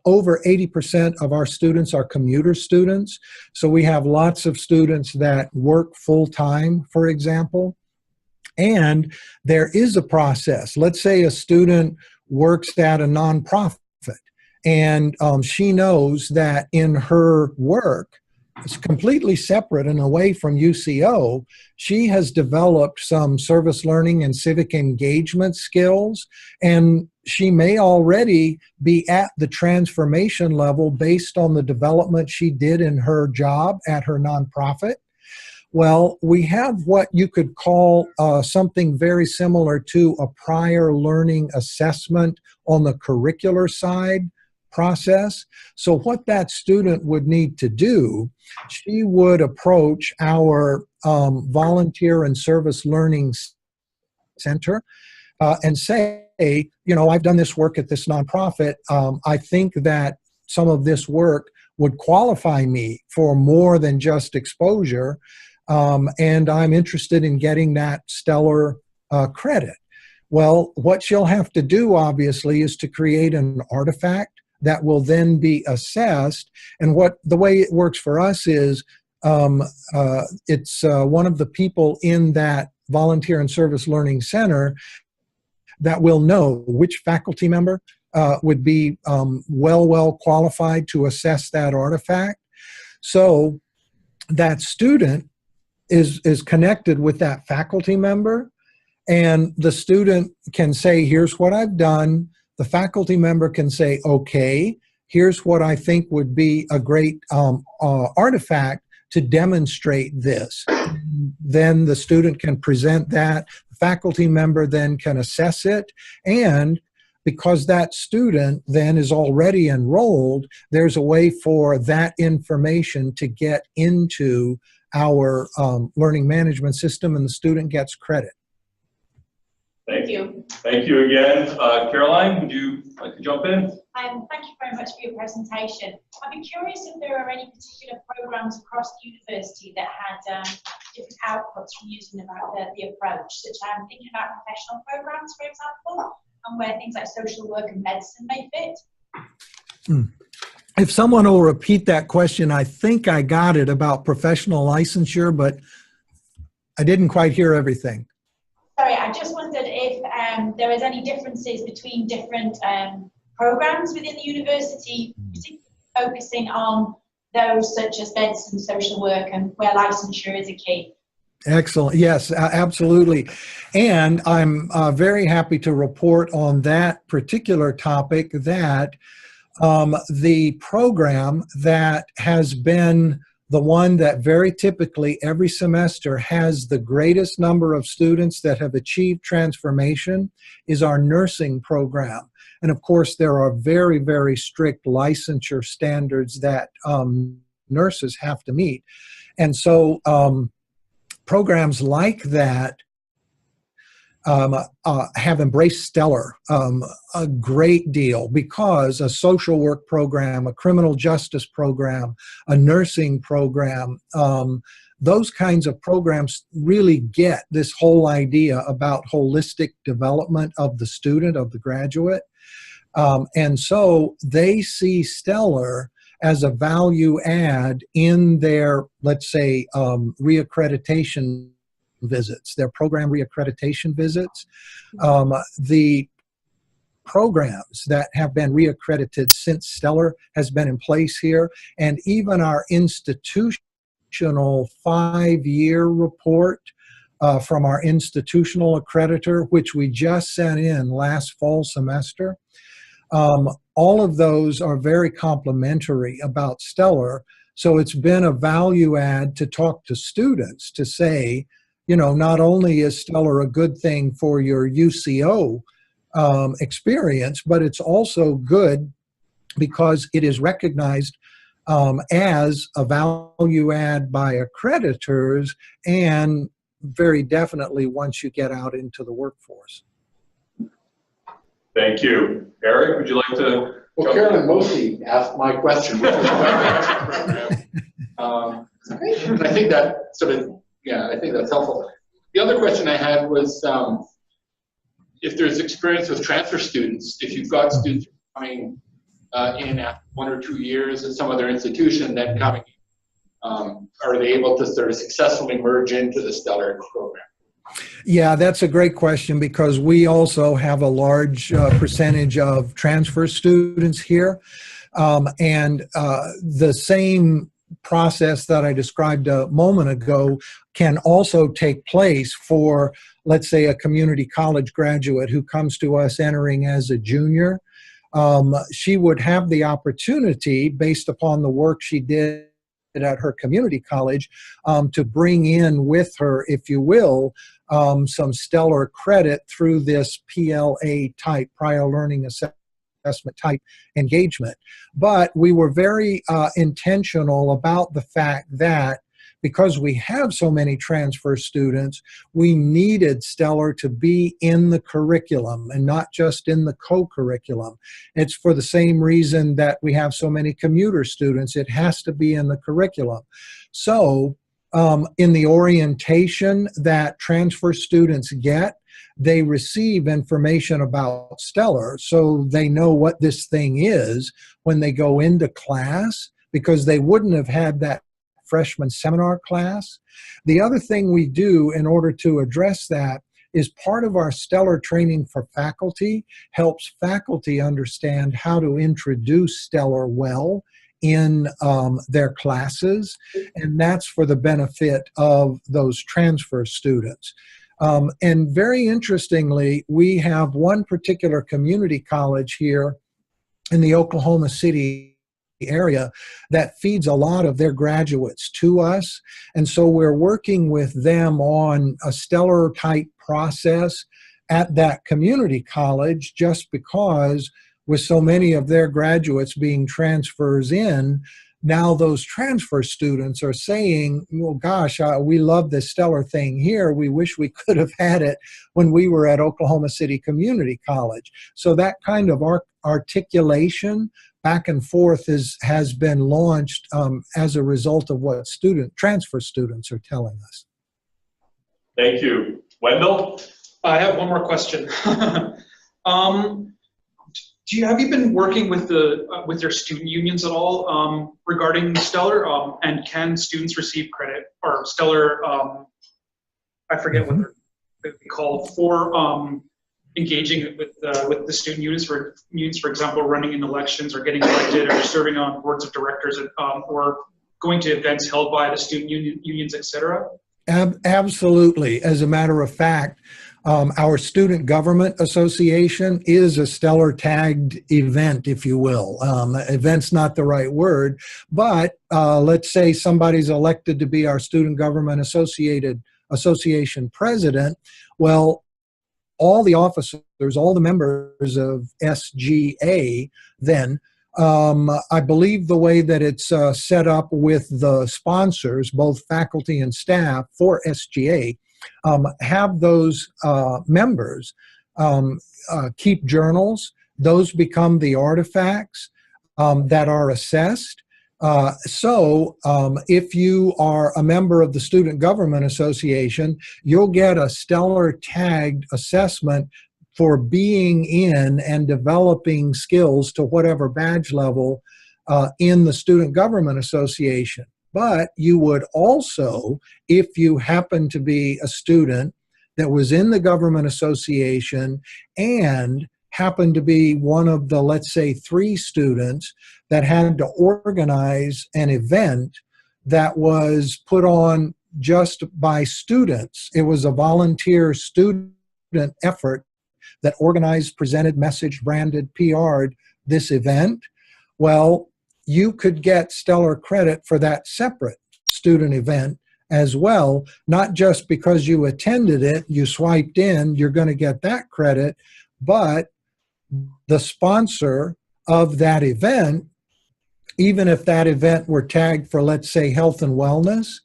over 80% of our students are commuter students. So we have lots of students that work full-time, for example, and there is a process. Let's say a student works at a nonprofit, and she knows that in her work, it's completely separate and away from UCO, she has developed some service learning and civic engagement skills, and she may already be at the transformation level based on the development she did in her job at her nonprofit. Well, we have what you could call something very similar to a prior learning assessment on the curricular side process. So what that student would need to do, she would approach our volunteer and service learning center and say, you know, I've done this work at this nonprofit. I think that some of this work would qualify me for more than just exposure, and I'm interested in getting that STELLAR credit. Well, what she'll have to do, obviously, is to create an artifact that will then be assessed. And the way it works for us is it's one of the people in that volunteer and service learning center that will know which faculty member would be well qualified to assess that artifact. So that student is connected with that faculty member, and the student can say, here's what I've done. The faculty member can say, okay, here's what I think would be a great artifact to demonstrate this. Then the student can present that. The faculty member then can assess it, and because that student then is already enrolled, there's a way for that information to get into our learning management system, and the student gets credit. Thank you. Thank you again. Caroline, would you like to jump in? Thank you very much for your presentation. I'd be curious if there are any particular programs across the university that had different outputs from using the approach, such as I'm thinking about professional programs, for example, and where things like social work and medicine may fit. If someone will repeat that question, I think I got it about professional licensure, but I didn't quite hear everything. Sorry, I just wondered if there was any differences between different programs within the university, particularly focusing on those such as medicine, social work, and where licensure is a key. Excellent. Yes, absolutely. And I'm very happy to report on that particular topic that the program that has been the one that very typically every semester has the greatest number of students that have achieved transformation is our nursing program. And of course, there are very, very strict licensure standards that nurses have to meet. And so programs like that have embraced Stellar a great deal, because a social work program, a criminal justice program, a nursing program, those kinds of programs really get this whole idea about holistic development of the student, of the graduate. And so they see Stellar as a value add in their, let's say, reaccreditation visits, their program reaccreditation visits. The programs that have been reaccredited since Stellar has been in place here, and even our institutional 5-year report from our institutional accreditor, which we just sent in last fall semester. All of those are very complimentary about Stellar. So it's been a value add to talk to students to say, you know, not only is Stellar a good thing for your UCO experience, but it's also good because it is recognized as a value add by accreditors, and very definitely once you get out into the workforce. Thank you. Eric, would you like to? Well, Carolyn mostly asked my question, which was and I think that sort of, yeah, I think that's helpful. The other question I had was if there's experience with transfer students, if you've got students coming in after 1 or 2 years at some other institution, then coming, are they able to sort of successfully merge into the Stellar program? Yeah, that's a great question, because we also have a large percentage of transfer students here. And the same process that I described a moment ago can also take place for, let's say, a community college graduate who comes to us entering as a junior. She would have the opportunity, based upon the work she did at her community college, to bring in with her, if you will, some Stellar credit through this PLA type, prior learning assessment type engagement. But we were very intentional about the fact that because we have so many transfer students, we needed Stellar to be in the curriculum and not just in the co-curriculum. It's for the same reason that we have so many commuter students. It has to be in the curriculum. So in the orientation that transfer students get, they receive information about Stellar, so they know what this thing is when they go into class, because they wouldn't have had that freshman seminar class. The other thing we do in order to address that is part of our stellar training for faculty, helps faculty understand how to introduce stellar well in their classes, and that's for the benefit of those transfer students. And very interestingly, we have one particular community college here in the Oklahoma City area that feeds a lot of their graduates to us. And so we're working with them on a stellar type process at that community college, just because with so many of their graduates being transfers in, now those transfer students are saying, well, gosh, we love this stellar thing here. We wish we could have had it when we were at Oklahoma City Community College. So that kind of articulation back and forth has been launched as a result of what transfer students are telling us. Thank you. Wendell? I have one more question. Have you been working with your student unions at all regarding Stellar? And can students receive credit or Stellar? I forget what they're called for engaging with the student unions. For example, running in elections or getting elected or serving on boards of directors or going to events held by the student unions, etc. Absolutely. As a matter of fact, our Student Government Association is a stellar tagged event, if you will. Event's not the right word, but let's say somebody's elected to be our Student Government Association president. Well, all the officers, all the members of SGA then, I believe the way that it's set up with the sponsors, both faculty and staff for SGA, have those members keep journals. Those become the artifacts that are assessed. So if you are a member of the Student Government Association, you'll get a stellar tagged assessment for being in and developing skills to whatever badge level in the Student Government Association. But you would also, if you happen to be a student that was in the Government Association and happened to be one of the, let's say, 3 students that had to organize an event that was put on just by students. It was a volunteer student effort that organized, presented, messaged, branded, PR'd this event. Well, you could get stellar credit for that separate student event as well, not just because you attended it, you swiped in, you're going to get that credit, but the sponsor of that event, even if that event were tagged for, let's say, health and wellness,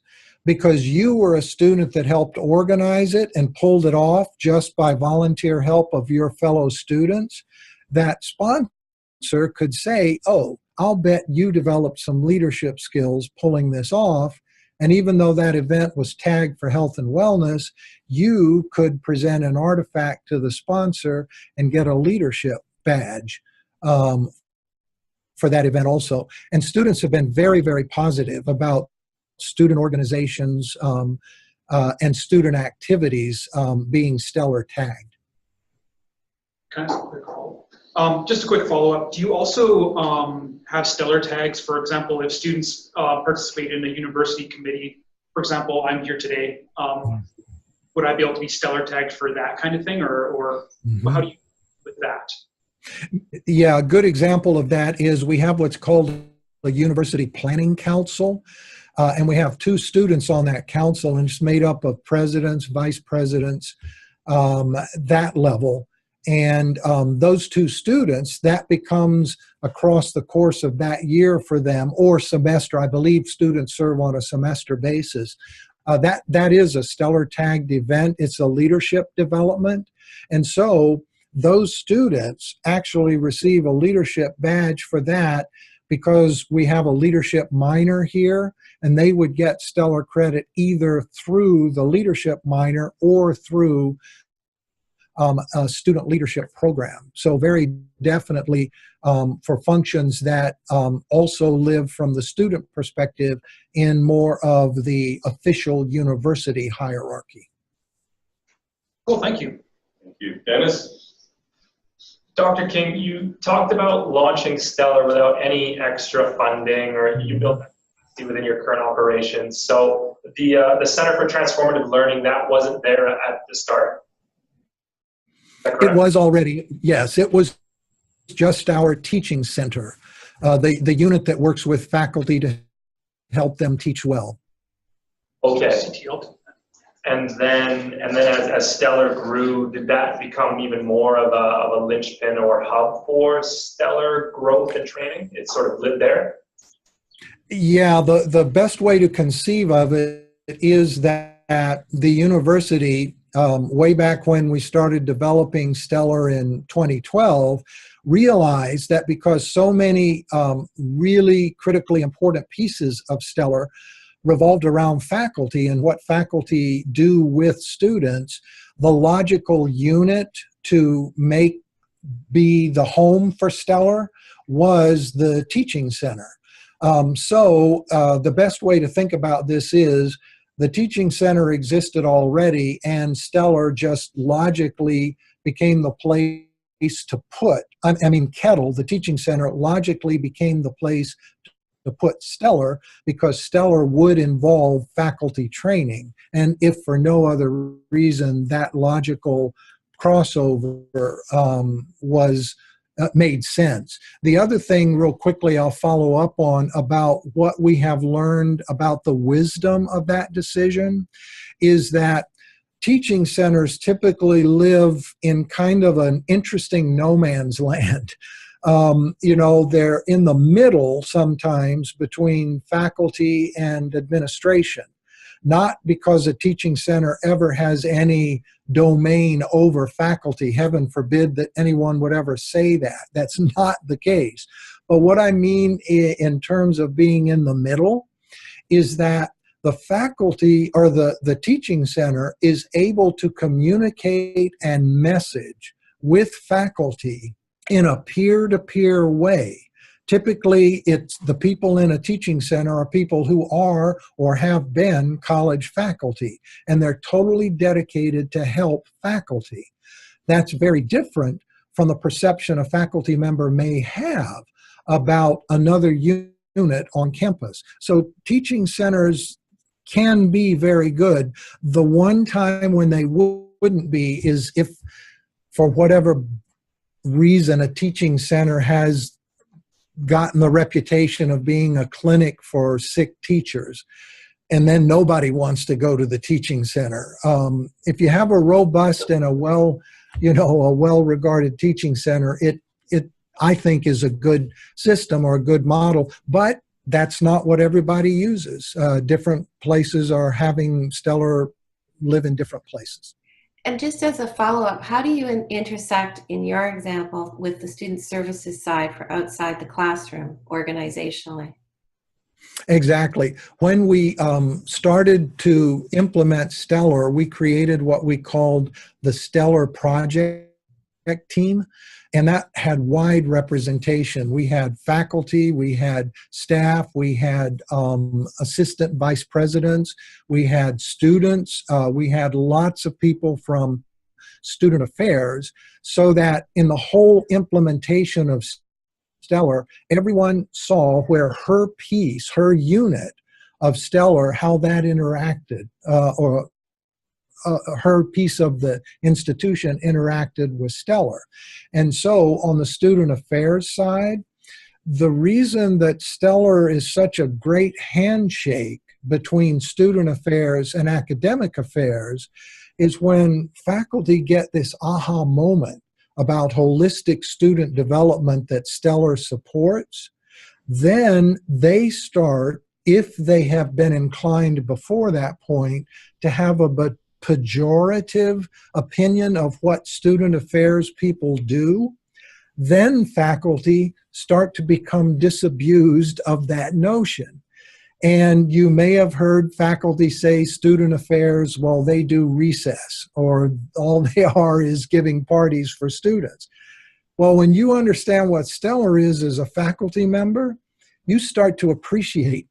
because you were a student that helped organize it and pulled it off just by volunteer help of your fellow students, that sponsor could say, oh, I'll bet you developed some leadership skills pulling this off. And even though that event was tagged for health and wellness, you could present an artifact to the sponsor and get a leadership badge for that event also. And students have been very, very positive about student organizations and student activities being stellar tagged. Can I ask a quick follow-up? Just a quick follow-up. Do you also have stellar tags? For example, if students participate in a university committee, for example, I'm here today, would I be able to be stellar tagged for that kind of thing, or how do you with that? Yeah, a good example of that is we have what's called a University Planning Council, and we have 2 students on that council, and it's made up of presidents, vice presidents, that level. And those 2 students, that becomes across the course of that year for them, or semester. I believe students serve on a semester basis. That is a stellar tagged event. It's a leadership development. And so those students actually receive a leadership badge for that, because we have a leadership minor here, and they would get stellar credit either through the leadership minor or through a student leadership program. So very definitely for functions that also live from the student perspective in more of the official university hierarchy. Cool, thank you. Thank you. Dennis? Dr. King, you talked about launching Stellar without any extra funding, or you built that capacity within your current operations. So the Center for Transformative Learning, that wasn't there at the start? Is that correct? It was already, yes, it was just our teaching center, the unit that works with faculty to help them teach well. Okay. And then as Stellar grew, did that become even more of a linchpin or hub for Stellar growth and training? It sort of lived there? Yeah, the best way to conceive of it is that the university, way back when we started developing Stellar in 2012, realized that because so many really critically important pieces of Stellar revolved around faculty and what faculty do with students, the logical unit to be the home for Stellar was the teaching center. So the best way to think about this is the teaching center existed already, and Stellar just logically became the place to put, Kettle, the teaching center, logically became the place to put Stellar, because Stellar would involve faculty training. And if for no other reason, that logical crossover made sense. The other thing, real quickly, I'll follow up on about what we have learned about the wisdom of that decision is that teaching centers typically live in kind of an interesting no man's land. They're in the middle sometimes between faculty and administration, not because a teaching center ever has any domain over faculty. Heaven forbid that anyone would ever say that. That's not the case. But what I mean in terms of being in the middle is that the faculty or the teaching center is able to communicate and message with faculty in a peer-to-peer way. Typically, it's the people in a teaching center are people who are or have been college faculty, and they're totally dedicated to help faculty. That's very different from the perception a faculty member may have about another unit on campus. So teaching centers can be very good. The one time when they wouldn't be is if, for whatever reason, a teaching center has gotten the reputation of being a clinic for sick teachers, and then nobody wants to go to the teaching center. If you have a robust and a well-regarded teaching center, it I think is a good system or a good model, but that's not what everybody uses. Different places are having Stellar live in different places. And just as a follow-up, how do you intersect in your example with the student services side for outside the classroom organizationally? Exactly. When we started to implement Stellar, we created what we called the Stellar Project Team, and that had wide representation. We had faculty, we had staff, we had assistant vice presidents, we had students, we had lots of people from student affairs, so that in the whole implementation of Stellar, everyone saw where her piece, her unit of Stellar, how that interacted, or her piece of the institution interacted with Stellar. And so on the student affairs side, the reason that Stellar is such a great handshake between student affairs and academic affairs is when faculty get this aha moment about holistic student development that Stellar supports, then they start, if they have been inclined before that point, to have a pejorative opinion of what student affairs people do, then faculty start to become disabused of that notion. And you may have heard faculty say student affairs, well, they do recess, or all they are is giving parties for students. Well, when you understand what Stellar is as a faculty member, you start to appreciate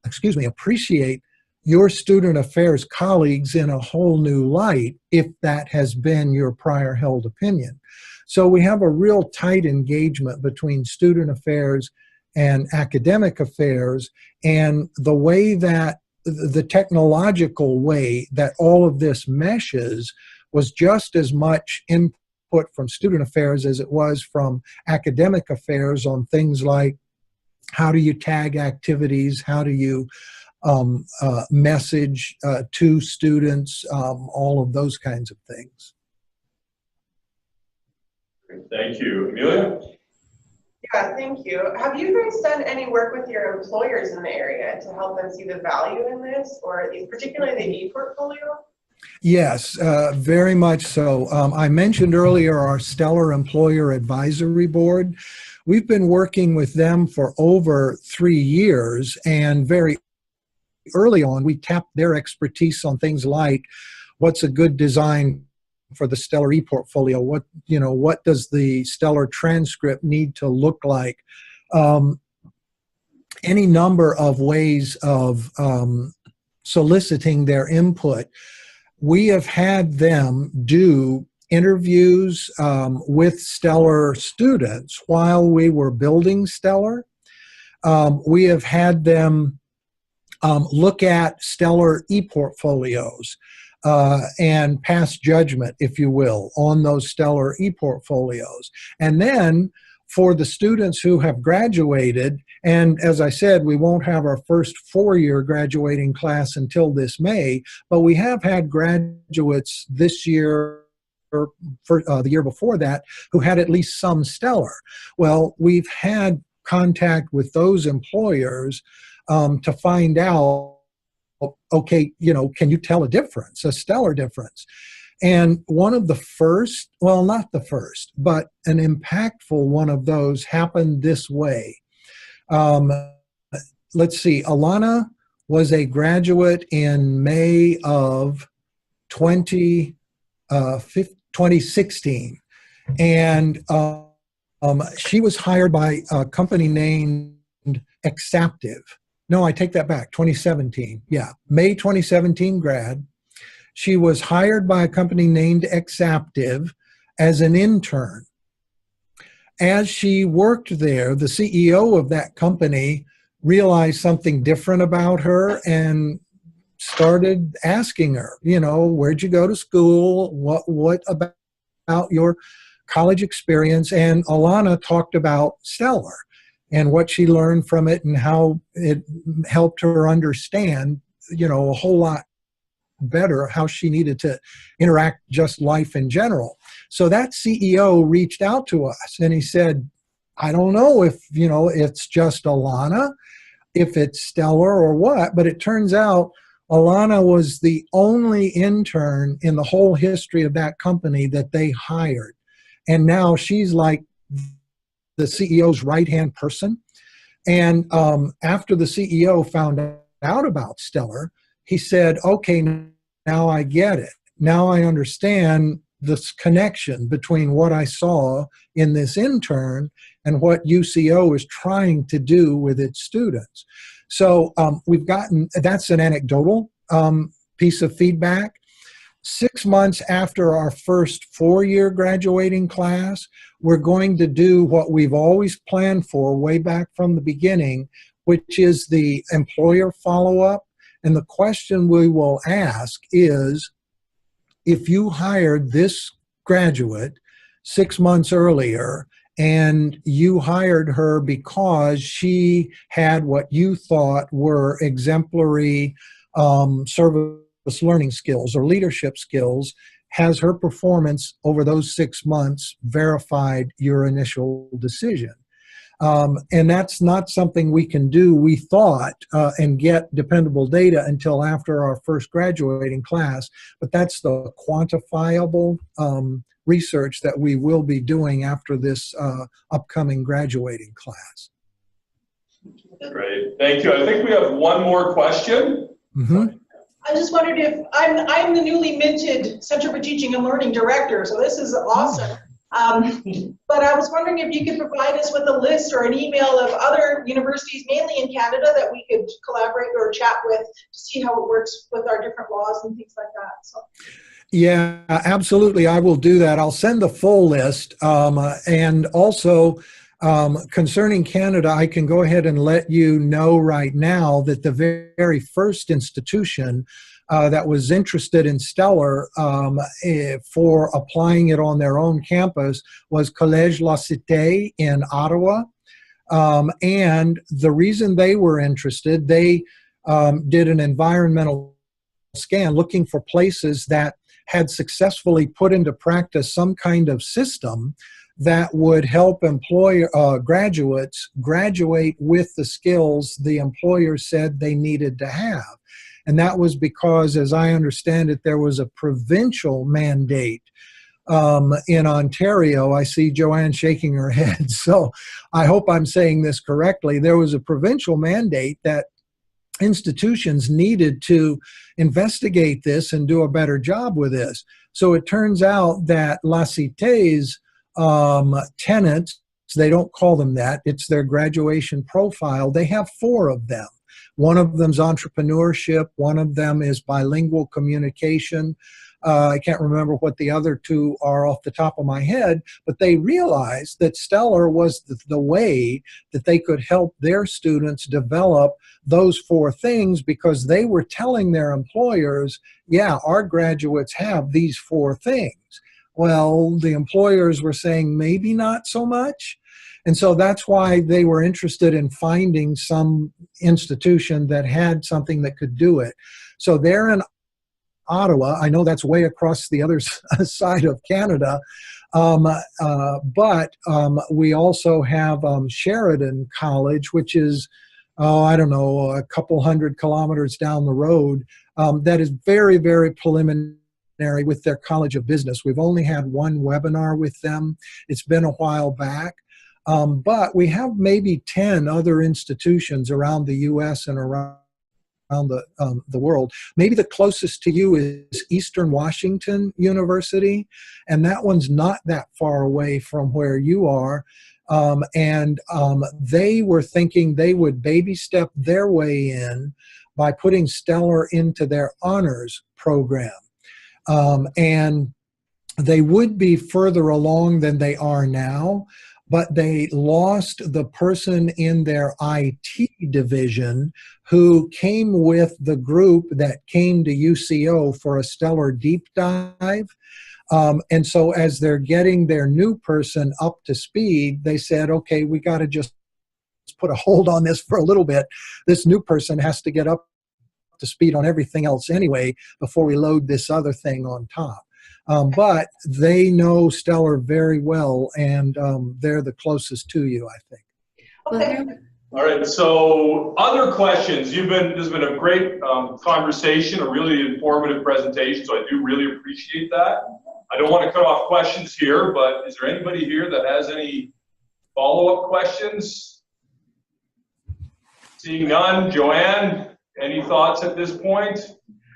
your student affairs colleagues in a whole new light if that has been your prior held opinion. So we have a real tight engagement between student affairs and academic affairs, and the way that the technological way that all of this meshes was just as much input from student affairs as it was from academic affairs on things like how do you tag activities, how do you message to students, all of those kinds of things. Thank you. Amelia? Yeah, thank you. Have you guys done any work with your employers in the area to help them see the value in this, or particularly the e-portfolio? Yes, very much so. I mentioned earlier our Stellar Employer Advisory Board. We've been working with them for over 3 years, and very early on, we tapped their expertise on things like what's a good design for the Stellar e-portfolio, what does the Stellar transcript need to look like, any number of ways of soliciting their input. We have had them do interviews with Stellar students while we were building Stellar. We have had them look at Stellar e-portfolios and pass judgment, if you will, on those Stellar e-portfolios. And then for the students who have graduated, and as I said, we won't have our first 4-year graduating class until this May, but we have had graduates this year, or for the year before that, who had at least some Stellar. Well, we've had contact with those employers to find out, okay, can you tell a difference, a Stellar difference? And one of the first, well, not the first, but an impactful one of those happened this way. Let's see, Alana was a graduate in May of 2016. And she was hired by a company named Exaptive. No, I take that back, 2017. Yeah, May 2017 grad. She was hired by a company named Exaptive as an intern. As she worked there, the CEO of that company realized something different about her and started asking her, where'd you go to school? What about your college experience? And Alana talked about Stellar and what she learned from it and how it helped her understand, a whole lot better how she needed to interact just life in general. So that CEO reached out to us and he said, I don't know if, it's just Alana, if it's Stellar or what, but it turns out Alana was the only intern in the whole history of that company that they hired. And now she's like the CEO's right-hand person. And after the CEO found out about Stellar, he said, okay, now I get it. Now I understand this connection between what I saw in this intern and what UCO is trying to do with its students. So we've gotten, that's an anecdotal piece of feedback. 6 months after our first 4-year graduating class, we're going to do what we've always planned for way back from the beginning, which is the employer follow-up. And the question we will ask is, if you hired this graduate 6 months earlier and you hired her because she had what you thought were exemplary service learning skills or leadership skills, has her performance over those 6 months verified your initial decision? And that's not something we can do, we thought, and get dependable data until after our first graduating class. But that's the quantifiable research that we will be doing after this upcoming graduating class. Great, thank you. I think we have one more question. Mm-hmm. I just wondered if I'm the newly minted Center for Teaching and Learning director, so this is awesome. But I was wondering if you could provide us with a list or an email of other universities, mainly in Canada, that we could collaborate or chat with to see how it works with our different laws and things like that. So. Yeah, absolutely. I will do that. I'll send the full list. And also, concerning Canada, I can go ahead and let you know right now that the very first institution that was interested in Stellar for applying it on their own campus was Collège La Cité in Ottawa. And the reason they were interested, they did an environmental scan looking for places that had successfully put into practice some kind of system that would help graduates graduate with the skills the employer said they needed to have. And that was because, as I understand it, there was a provincial mandate in Ontario. I see Joanne shaking her head, so I hope I'm saying this correctly. There was a provincial mandate that institutions needed to investigate this and do a better job with this. So it turns out that La Cité's tenants, they don't call them that, it's their graduation profile, they have 4 of them. One of them's entrepreneurship, one of them is bilingual communication. I can't remember what the other 2 are off the top of my head, but they realized that Stellar was the way that they could help their students develop those 4 things, because they were telling their employers, yeah, our graduates have these 4 things. Well, the employers were saying maybe not so much. And so that's why they were interested in finding some institution that had something that could do it. So they're in Ottawa. I know that's way across the other side of Canada. But we also have Sheridan College, which is, I don't know, a couple 100 kilometers down the road, that is very, very preliminary with their College of Business. We've only had 1 webinar with them. It's been a while back. But we have maybe 10 other institutions around the U.S. and around the world. Maybe the closest to you is Eastern Washington University, and that one's not that far away from where you are. They were thinking they would baby step their way in by putting Stellar into their honors program. And they would be further along than they are now, but they lost the person in their IT division who came with the group that came to UCO for a Stellar deep dive. And so as they're getting their new person up to speed, they said, okay, we got to just put a hold on this for a little bit. This new person has to get up to speed on everything else anyway before we load this other thing on top. But they know Stellar very well, and they're the closest to you, I think. Okay. All right, so other questions. This has been a great conversation, a really informative presentation, so I do really appreciate that. I don't want to cut off questions here, but is there anybody here that has any follow-up questions? Seeing none. Joanne, any thoughts at this point?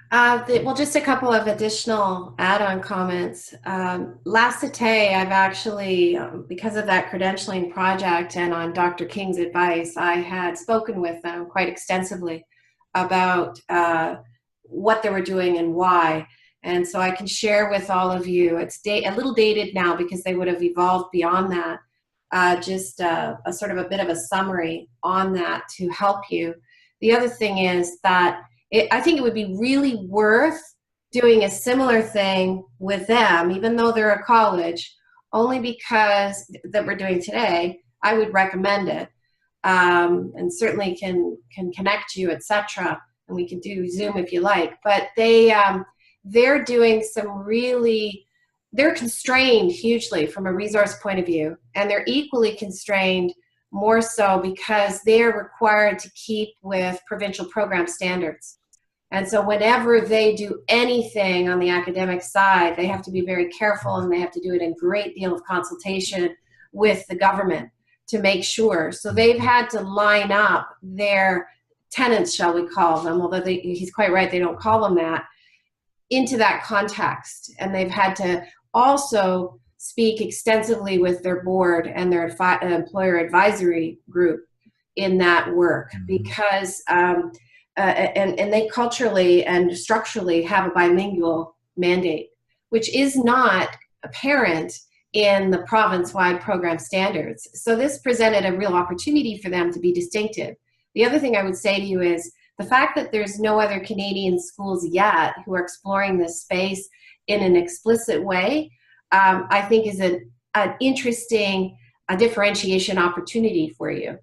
Well, just a couple of additional add-on comments. La Cité, I've actually, because of that credentialing project and on Dr. King's advice, I had spoken with them quite extensively about what they were doing and why. And so I can share with all of you, it's a little dated now because they would have evolved beyond that, just a sort of a bit of a summary on that to help you. The other thing is that I think it would be really worth doing a similar thing with them, even though they're a college, only because that we're doing today, I would recommend it, and certainly can connect you, etc. And we can do Zoom if you like. But they're doing some really, they're constrained hugely from a resource point of view, and they're equally constrained more so because they're required to keep with provincial program standards. And so whenever they do anything on the academic side, they have to be very careful, and they have to do it in a great deal of consultation with the government to make sure. So they've had to line up their tenants, shall we call them, although he's quite right, they don't call them that, into that context. And they've had to also speak extensively with their board and their employer advisory group in that work, because and they culturally and structurally have a bilingual mandate, which is not apparent in the province-wide program standards. So this presented a real opportunity for them to be distinctive. The other thing I would say to you is the fact that there's no other Canadian schools yet who are exploring this space in an explicit way, I think is an interesting differentiation opportunity for you.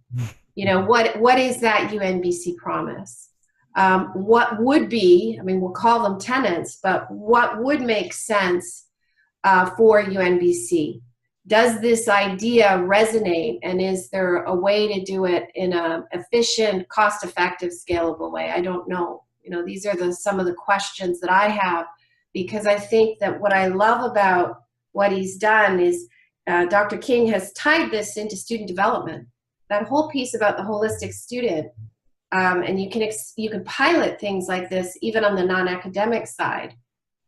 You know, what is that UNBC promise? What would be, I mean, we'll call them tenants, but what would make sense for UNBC? Does this idea resonate, and is there a way to do it in an efficient, cost-effective, scalable way? I don't know. You know, these are some of the questions that I have, because I think that what I love about what he's done is Dr. King has tied this into student development. That whole piece about the holistic student, and you can pilot things like this even on the non-academic side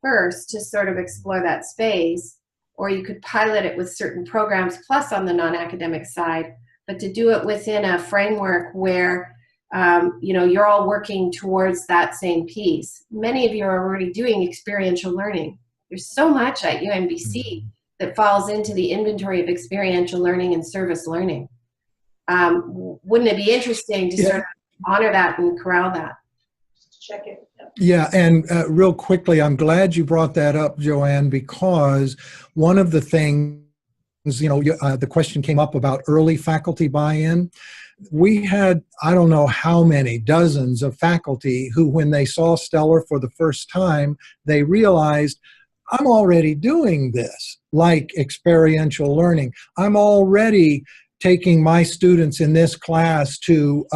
first to sort of explore that space, or you could pilot it with certain programs plus on the non-academic side, but to do it within a framework where you know, you're all working towards that same piece. Many of you are already doing experiential learning. There's so much at UNBC that falls into the inventory of experiential learning and service learning. Wouldn't it be interesting to sort of honor that and corral that? Check it. Yeah, and real quickly, I'm glad you brought that up, Joanne, because one of the things, you know, the question came up about early faculty buy-in. We had, I don't know how many, dozens of faculty who, when they saw Stellar for the first time, they realized, I'm already doing this, like experiential learning. I'm already taking my students in this class to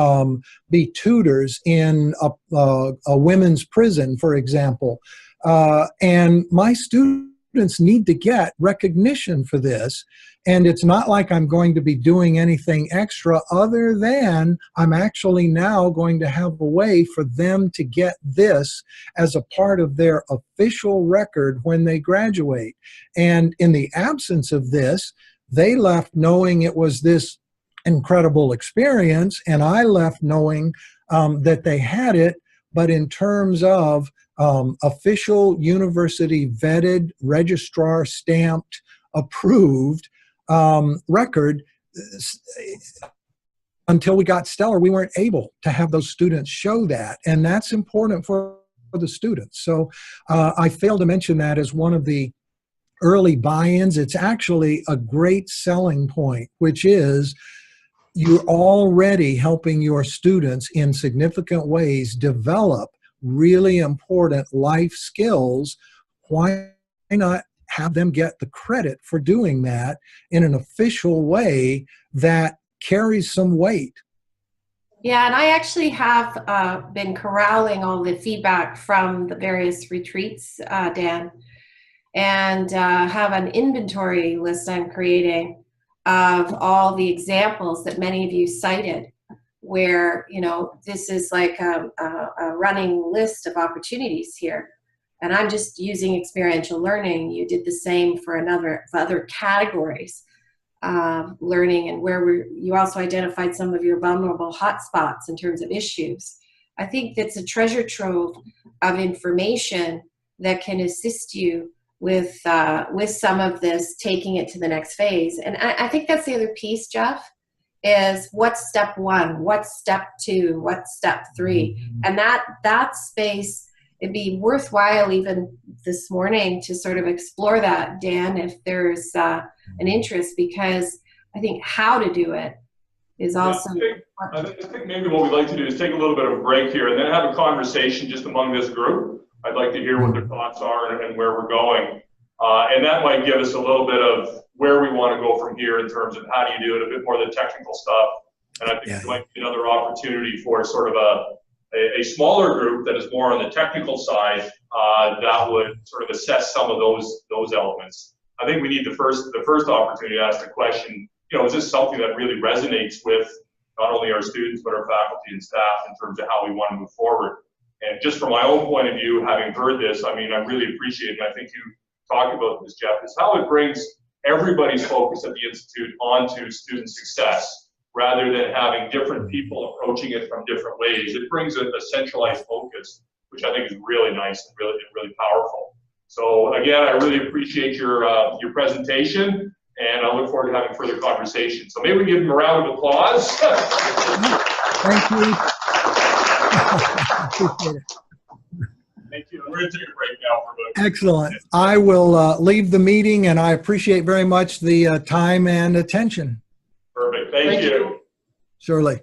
be tutors in a women's prison, for example. And my students need to get recognition for this. And it's not like I'm going to be doing anything extra other than I'm actually now going to have a way for them to get this as a part of their official record when they graduate. And in the absence of this, they left knowing it was this incredible experience, and I left knowing that they had it, but in terms of official university vetted, registrar stamped, approved record, until we got Stellar, we weren't able to have those students show that, and that's important for the students. So I failed to mention that as one of the early buy-ins. It's actually a great selling point, which is you're already helping your students in significant ways develop really important life skills. Why not have them get the credit for doing that in an official way that carries some weight? Yeah, and I actually have been corralling all the feedback from the various retreats, Dan, and have an inventory list I'm creating of all the examples that many of you cited, where, you know, this is like a running list of opportunities here. And I'm just using experiential learning. You did the same for other categories of learning, and where you also identified some of your vulnerable hotspots in terms of issues. I think that's a treasure trove of information that can assist you with some of this, taking it to the next phase. And I think that's the other piece, Jeff, is what's step one, what's step two, what's step three. And that space, it'd be worthwhile even this morning to sort of explore that, Dan, if there's an interest, because I think how to do it is also. I think maybe what we'd like to do is take a little bit of a break here and then have a conversation just among this group. I'd like to hear what their thoughts are and where we're going. And that might give us a little bit of where we want to go from here in terms of how do you do it, a bit more of the technical stuff. And I think it might be another opportunity for sort of a smaller group that is more on the technical side that would sort of assess some of those elements. I think we need the first opportunity to ask the question, you know, is this something that really resonates with not only our students, but our faculty and staff in terms of how we want to move forward? And just from my own point of view, having heard this, I mean, I really appreciate it, and I think you talked about this, Jeff, is how it brings everybody's focus at the Institute onto student success, rather than having different people approaching it from different ways. It brings a centralized focus, which I think is really nice and really powerful. So again, I really appreciate your presentation, and I look forward to having further conversation. So maybe we give them a round of applause. Thank you. Appreciate it. Thank you. We're going to take a break now for about. Excellent. I will leave the meeting, and I appreciate very much the time and attention. Perfect. Thank you. Surely.